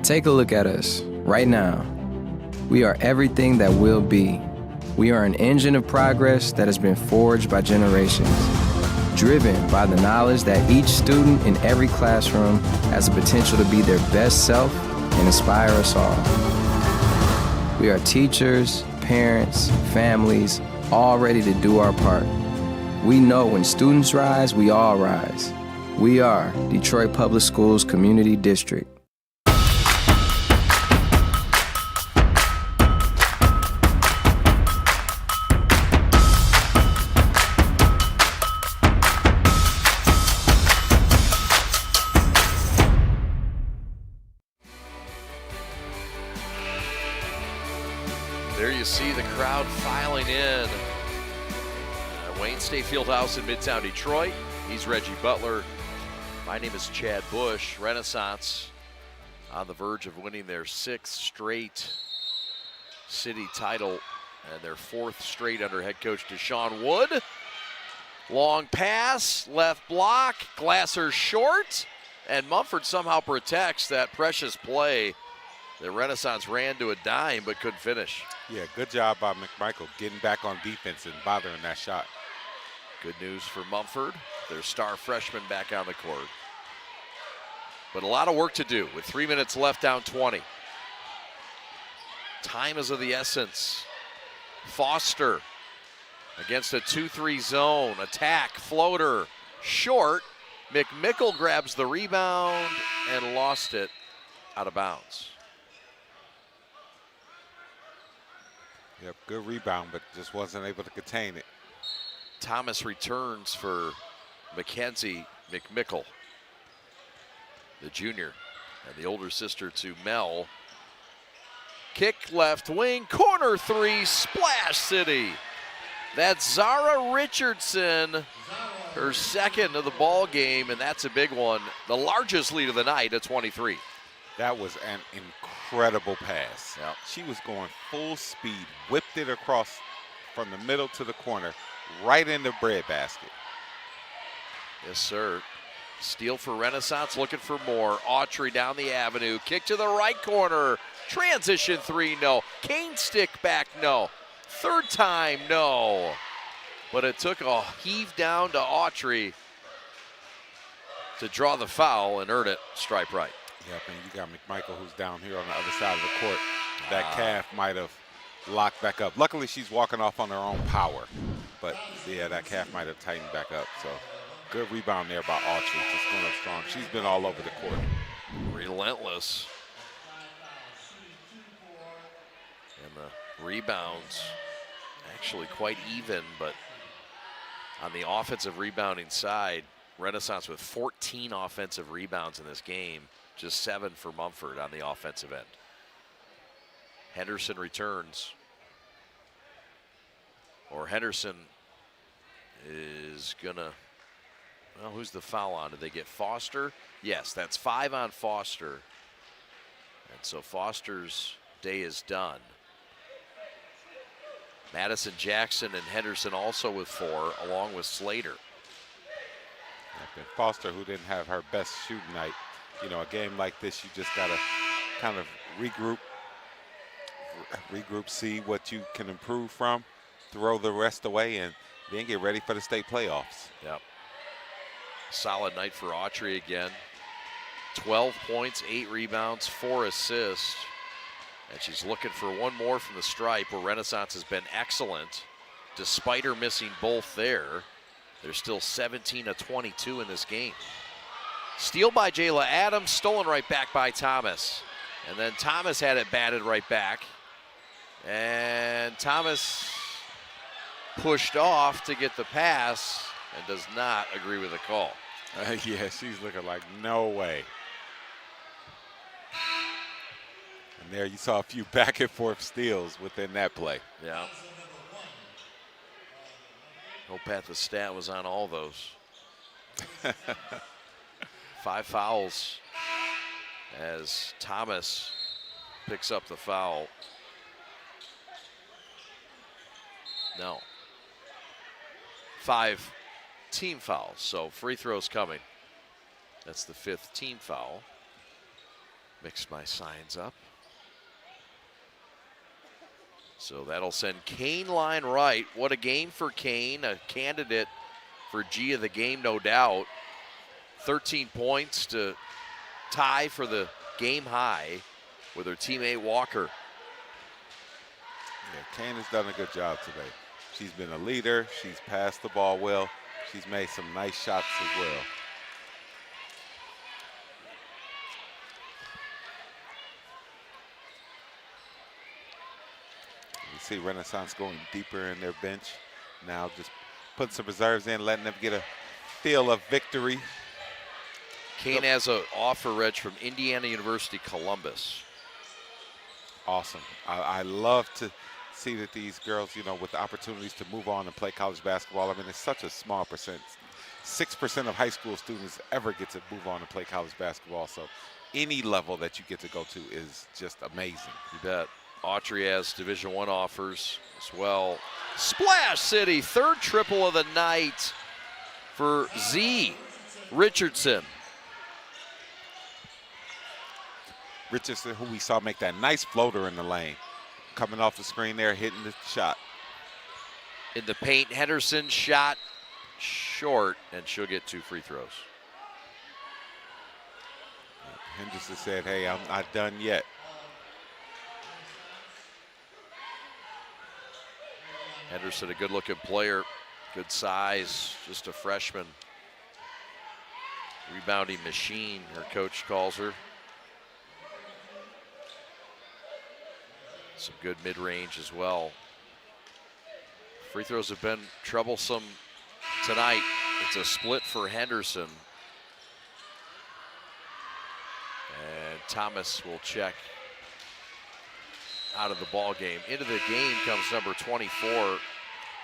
Take a look at us right now. We are everything that will be. We are an engine of progress that has been forged by generations, driven by the knowledge that each student in every classroom has the potential to be their best self and inspire us all. We are teachers, parents, families, all ready to do our part. We know when students rise, we all rise. We are Detroit Public Schools Community District. see the crowd filing in. Wayne State Fieldhouse in Midtown Detroit. He's Reggie Butler. My name is Chad Bush. Renaissance on the verge of winning their 6th straight city title and their 4th straight under head coach Deshaun Wood. Long pass, left block, Glasser short, and Mumford somehow protects that precious play. The Renaissance ran to a dime but couldn't finish. Yeah, good job by McMichael getting back on defense and bothering that shot. Good news for Mumford, their star freshman back on the court. But a lot of work to do with 3 minutes left, down 20. Time is of the essence. Foster against a 2-3 zone. Attack, floater, short. McMichael grabs the rebound and lost it out of bounds. Yep, good rebound, but just wasn't able to contain it. Thomas returns for Mackenzie McMichael, the junior, and the older sister to Mel. Kick left wing, corner three, Splash City. That's Zara Richardson, her second of the ball game, and that's a big one. The largest lead of the night at 23. That was an incredible pass. Yep. She was going full speed, whipped it across from the middle to the corner, right in the breadbasket. Yes, sir. Steal for Renaissance, looking for more. Autry down the avenue, kick to the right corner. Transition three, no. Kane stick back, no. Third time, no. But it took a heave down to Autry to draw the foul and earn it, stripe right. Yep, and you got McMichael who's down here on the other side of the court. That calf might have locked back up. Luckily, she's walking off on her own power. But, yeah, that calf might have tightened back up. So, good rebound there by Autry, just going up strong. She's been all over the court. Relentless. And the rebounds actually quite even, but on the offensive rebounding side, Renaissance with 14 offensive rebounds in this game, just 7 for Mumford on the offensive end. Henderson returns. Or Henderson is gonna, well, who's the foul on? Did they get Foster? Yes, that's 5 on Foster. And so Foster's day is done. Madison Jackson and Henderson also with 4, along with Slater. And Foster, who didn't have her best shooting night. You know, a game like this, you just got to kind of regroup, see what you can improve from, throw the rest away, and then get ready for the state playoffs. Yep. Solid night for Autry again. 12 points, 8 rebounds, 4 assists. And she's looking for one more from the stripe, where Renaissance has been excellent. Despite her missing both there, they're still 17 of 22 in this game. Steal by Jayla Adams, stolen right back by Thomas. And then Thomas had it batted right back. And Thomas pushed off to get the pass and does not agree with the call. Yeah, she's looking like no way. And there you saw a few back and forth steals within that play. Yeah. Hope Pat the stat was on all those. 5 fouls as Thomas picks up the foul. No. 5 team fouls, so free throws coming. That's the 5th team foul. Mix my signs up. So that'll send Kane line right. What a game for Kane, a candidate for G of the game, no doubt. 13 points to tie for the game high with her teammate Walker. Yeah, Kane has done a good job today. She's been a leader. She's passed the ball well. She's made some nice shots as well. You see Renaissance going deeper in their bench. Now just putting some reserves in, letting them get a feel of victory. Kane has an offer, Reg, from Indiana University, Columbus. Awesome. I love to see that these girls, with the opportunities to move on and play college basketball. I mean, it's such a small percent. 6% of high school students ever get to move on and play college basketball. So any level that you get to go to is just amazing. You bet. Autry has Division I offers as well. Splash City, third triple of the night for Z Richardson. Richardson, who we saw make that nice floater in the lane. Coming off the screen there, hitting the shot. In the paint, Henderson shot short, and she'll get 2 free throws. Henderson said, hey, I'm not done yet. Henderson, a good-looking player, good size, just a freshman. Rebounding machine, her coach calls her. Some good mid-range as well. Free throws have been troublesome tonight. It's a split for Henderson. And Thomas will check out of the ball game. Into the game comes number 24.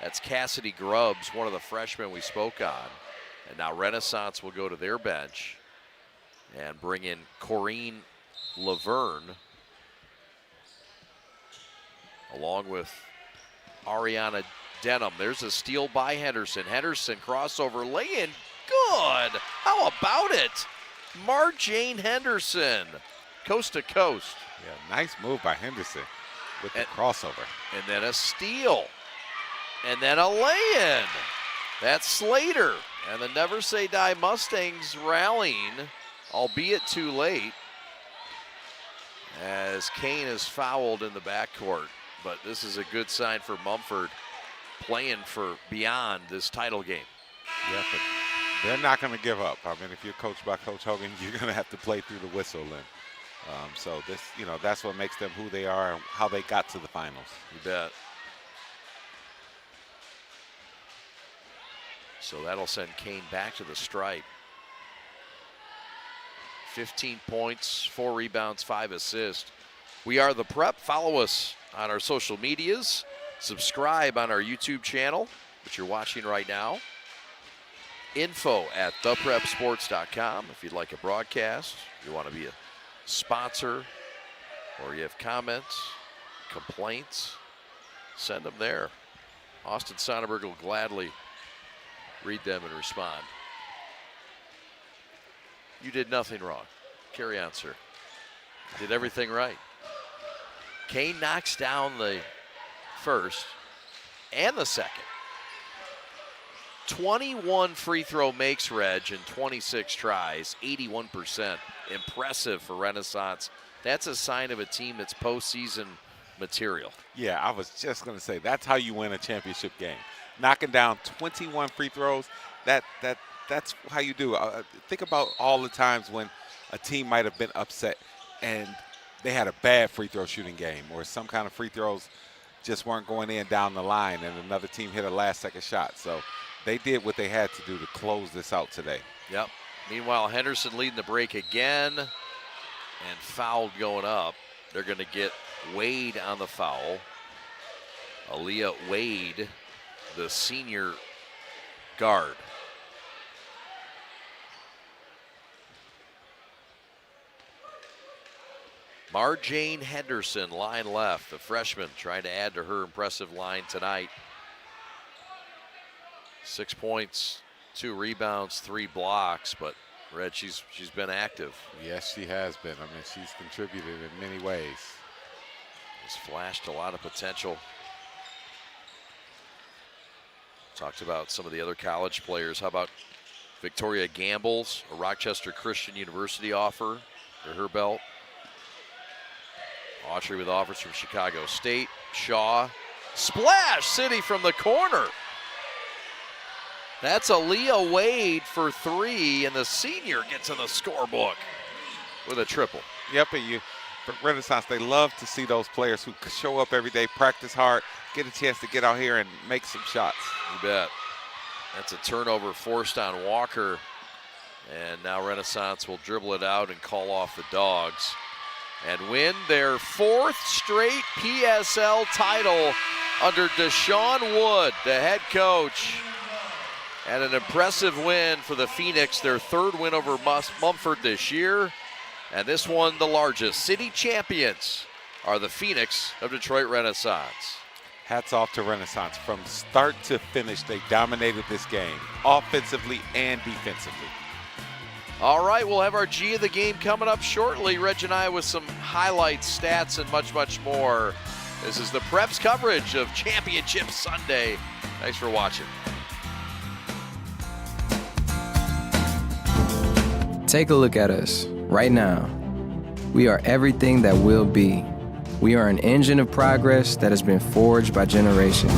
That's Cassidy Grubbs, one of the freshmen we spoke on. And now Renaissance will go to their bench and bring in Corrine Laverne, along with Ariana Denham. There's a steal by Henderson. Henderson crossover lay-in, good. How about it? Marjane Henderson, coast to coast. Yeah, nice move by Henderson with the crossover. And then a steal. And then a lay-in. That's Slater. And the Never Say Die Mustangs rallying, albeit too late, as Kane is fouled in the backcourt. But this is a good sign for Mumford, playing for beyond this title game. Yeah, but they're not going to give up. I mean, if you're coached by Coach Hogan, you're going to have to play through the whistle. And so this, that's what makes them who they are and how they got to the finals. You bet. So that'll send Kane back to the stripe. 15 points, 4 rebounds, 5 assists. We are the Prep. Follow us on our social medias. Subscribe on our YouTube channel, which you're watching right now. Info at theprepsports.com if you'd like a broadcast, you want to be a sponsor, or you have comments, complaints, send them there. Austin Sonnenberg will gladly read them and respond. You did nothing wrong. Carry on, sir. Did everything right. Kane knocks down the first and the second. 21 free throw makes, Reg, in 26 tries, 81%. Impressive for Renaissance. That's a sign of a team that's postseason material. Yeah, I was just going to say, that's how you win a championship game. Knocking down 21 free throws, that's how you do it. Think about all the times when a team might have been upset and they had a bad free throw shooting game, or some kind of free throws just weren't going in down the line and another team hit a last-second shot. So they did what they had to do to close this out today. Yep. Meanwhile, Henderson leading the break again and fouled going up. They're going to get Wade on the foul. Aaliyah Wade, the senior guard. Marjane Henderson, line left, the freshman, trying to add to her impressive line tonight. 6 points, 2 rebounds, 3 blocks, but Red, she's been active. Yes, she has been. I mean, she's contributed in many ways. Has flashed a lot of potential. Talked about some of the other college players. How about Victoria Gamble's, a Rochester Christian University offer to her belt. Autry with offers from Chicago State. Shaw. Splash City from the corner. That's Aaliyah Wade for 3, and the senior gets in the scorebook with a triple. Yep, and for Renaissance, they love to see those players who show up every day, practice hard, get a chance to get out here and make some shots. You bet. That's a turnover forced on Walker, and now Renaissance will dribble it out and call off the Dogs. and win their 4th straight PSL title under Deshaun Wood, the head coach. And an impressive win for the Phoenix, their 3rd win over Mumford this year. And this one, the largest. City champions are the Phoenix of Detroit Renaissance. Hats off to Renaissance. From start to finish, they dominated this game, offensively and defensively. All right, we'll have our G of the game coming up shortly. Reg and I with some highlights, stats, and much, much more. This is the Preps coverage of Championship Sunday. Thanks for watching. Take a look at us right now. We are everything that will be. We are an engine of progress that has been forged by generations,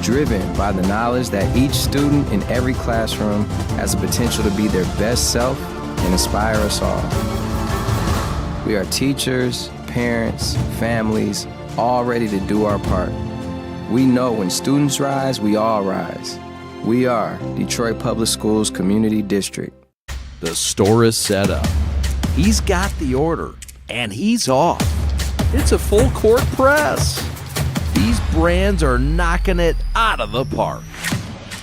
driven by the knowledge that each student in every classroom has the potential to be their best self and inspire us all. We are teachers, parents, families, all ready to do our part. We know when students rise, we all rise. We are Detroit Public Schools Community District. The store is set up. He's got the order, and he's off. It's a full court press. These brands are knocking it out of the park.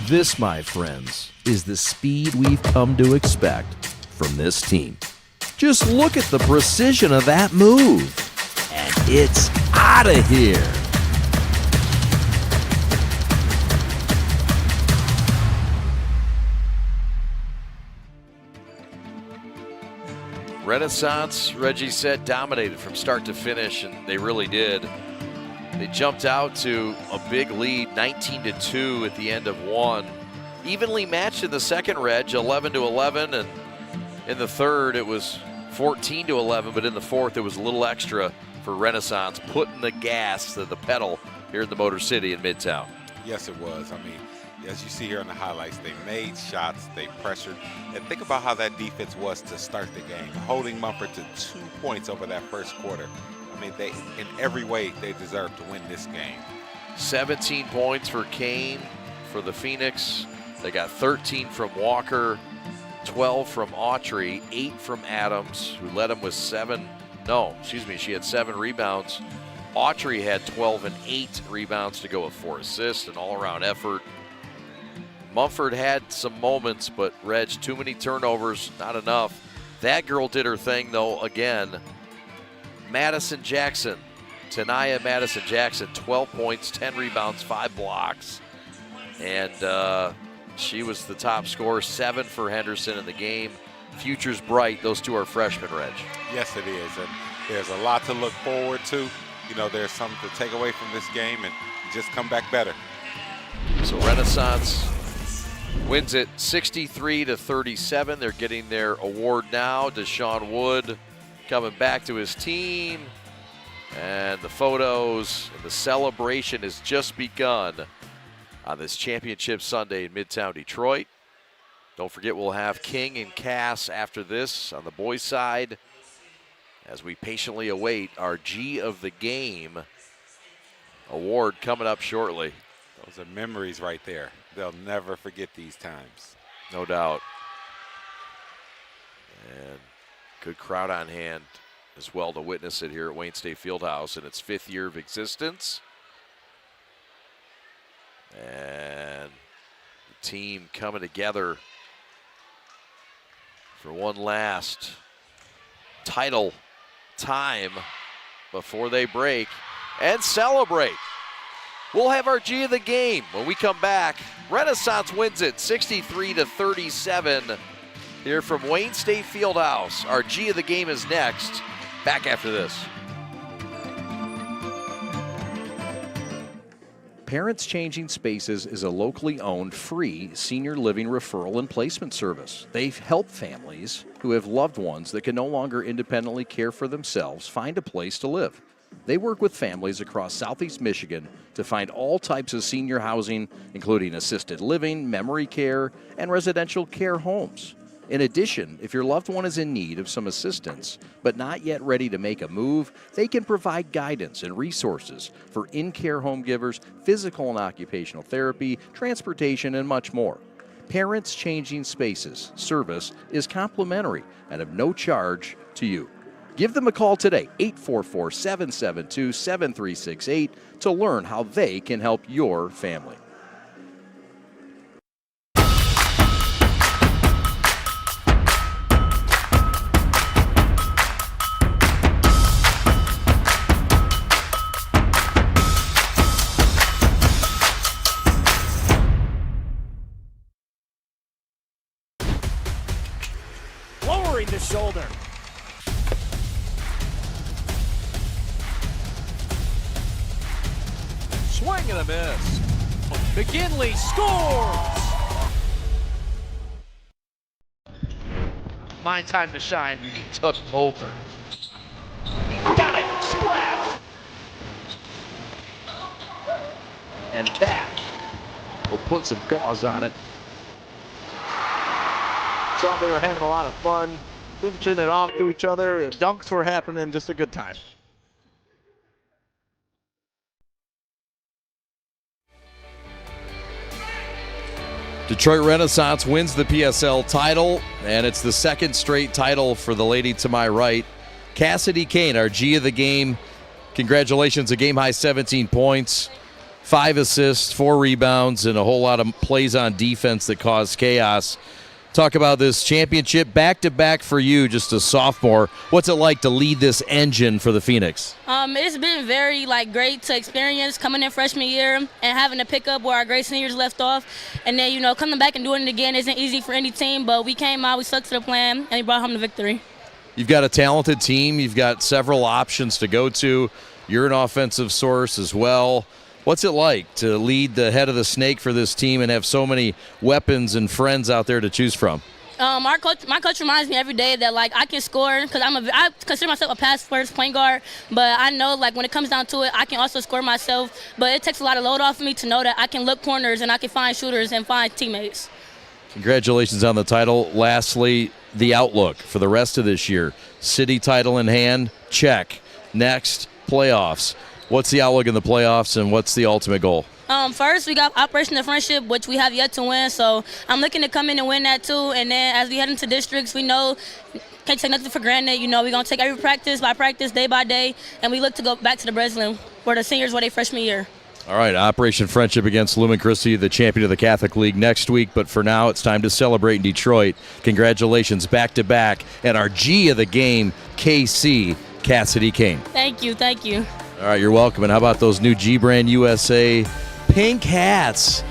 This, my friends, is the speed we've come to expect from this team. Just look at the precision of that move. And it's out of here. Renaissance, Reggie said, dominated from start to finish, and they really did. They jumped out to a big lead, 19-2 at the end of one. Evenly matched in the second, Reg, 11-11, and in the third it was 14-11, but in the fourth it was a little extra for Renaissance, putting the gas to the pedal here in the Motor City in Midtown. Yes, it was. I mean, as you see here in the highlights, they made shots, they pressured. And think about how that defense was to start the game, holding Mumford to 2 points over that first quarter. I mean, they, in every way, they deserve to win this game. 17 points for Kane for the Phoenix. They got 13 from Walker, 12 from Autry, 8 from Adams, who led them with she had 7 rebounds. Autry had 12 and 8 rebounds to go with 4 assists, an all-around effort. Mumford had some moments, but Reg, too many turnovers, not enough. That girl did her thing, though, again. Madison Jackson, Tanaya Madison Jackson, 12 points, 10 rebounds, 5 blocks. And she was the top scorer, 7 for Henderson in the game. Future's bright. Those two are freshmen, Reg. Yes, it is. And there's a lot to look forward to. You know, there's something to take away from this game and just come back better. So Renaissance wins it 63-37. They're getting their award now. Deshaun Wood coming back to his team. And the photos and the celebration has just begun on this Championship Sunday in Midtown Detroit. Don't forget, we'll have King and Cass after this on the boys' side as we patiently await our G of the Game award coming up shortly. Those are memories right there. They'll never forget these times. No doubt. And good crowd on hand as well to witness it here at Wayne State Fieldhouse in its 5th year of existence. And the team coming together for one last title time before they break and celebrate. We'll have our G of the game when we come back. Renaissance wins it 63-37 here from Wayne State Fieldhouse. Our G of the game is next. Back after this. Parents Changing Spaces is a locally owned, free senior living referral and placement service. They help families who have loved ones that can no longer independently care for themselves find a place to live. They work with families across Southeast Michigan to find all types of senior housing, including assisted living, memory care, and residential care homes. In addition, if your loved one is in need of some assistance but not yet ready to make a move, they can provide guidance and resources for in-care home givers, physical and occupational therapy, transportation, and much more. Parents Changing Spaces service is complimentary and of no charge to you. Give them a call today, 844-772-7368, to learn how they can help your family. Lowering the shoulder. Swing and a miss. McGinley scores! My time to shine. He took Mumford. Got it! Slap! And that will put some gauze on it. So they were having a lot of fun, pinching it off to each other. Dunks were happening, just a good time. Detroit Renaissance wins the PSL title, and it's the second straight title for the lady to my right. Cassidy Kane, our G of the game. Congratulations, a game-high 17 points, 5 assists, 4 rebounds, and a whole lot of plays on defense that caused chaos. Talk about this championship back-to-back for you, just a sophomore. What's it like to lead this engine for the Phoenix? It's been very great to experience coming in freshman year and having to pick up where our great seniors left off. And then, coming back and doing it again isn't easy for any team, but we came out, we stuck to the plan, and we brought home the victory. You've got a talented team. You've got several options to go to. You're an offensive source as well. What's it like to lead the head of the snake for this team and have so many weapons and friends out there to choose from? My coach reminds me every day that I can score because I consider myself a pass-first point guard, but I know when it comes down to it, I can also score myself. But it takes a lot of load off of me to know that I can look corners and I can find shooters and find teammates. Congratulations on the title. Lastly, the outlook for the rest of this year. City title in hand, check. Next, playoffs. What's the outlook in the playoffs, and what's the ultimate goal? First, we got Operation the Friendship, which we have yet to win, so I'm looking to come in and win that too. And then as we head into districts, we know can't take nothing for granted. We're going to take every practice by practice, day by day, and we look to go back to the Breslin, where the seniors were their freshman year. All right, Operation Friendship against Lumen Christi, the champion of the Catholic League, next week. But for now, it's time to celebrate in Detroit. Congratulations, back-to-back, and our G of the game, KC, Cassidy Kane. Thank you, thank you. All right, you're welcome. And how about those new G-Brand USA pink hats?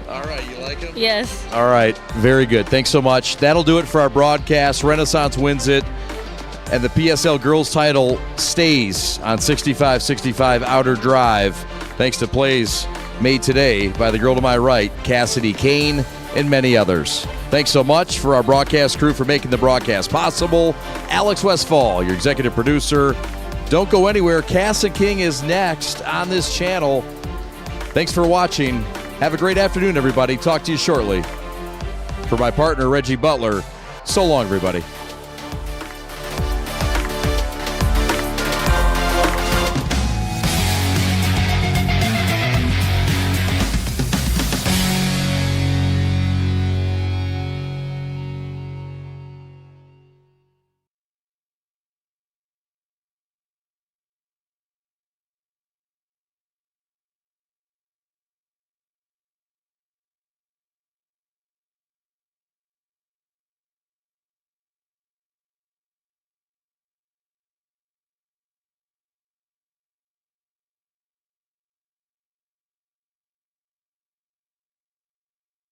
All right, you like them? Yes. All right, very good. Thanks so much. That'll do it for our broadcast. Renaissance wins it, and the PSL girls title stays on 65-65 Outer Drive, thanks to plays made today by the girl to my right, Cassidy Kane, and many others. Thanks so much for our broadcast crew for making the broadcast possible. Alex Westfall, your executive producer. Don't go anywhere. Cass and King is next on this channel. Thanks for watching. Have a great afternoon, everybody. Talk to you shortly. For my partner, Reggie Butler, so long, everybody.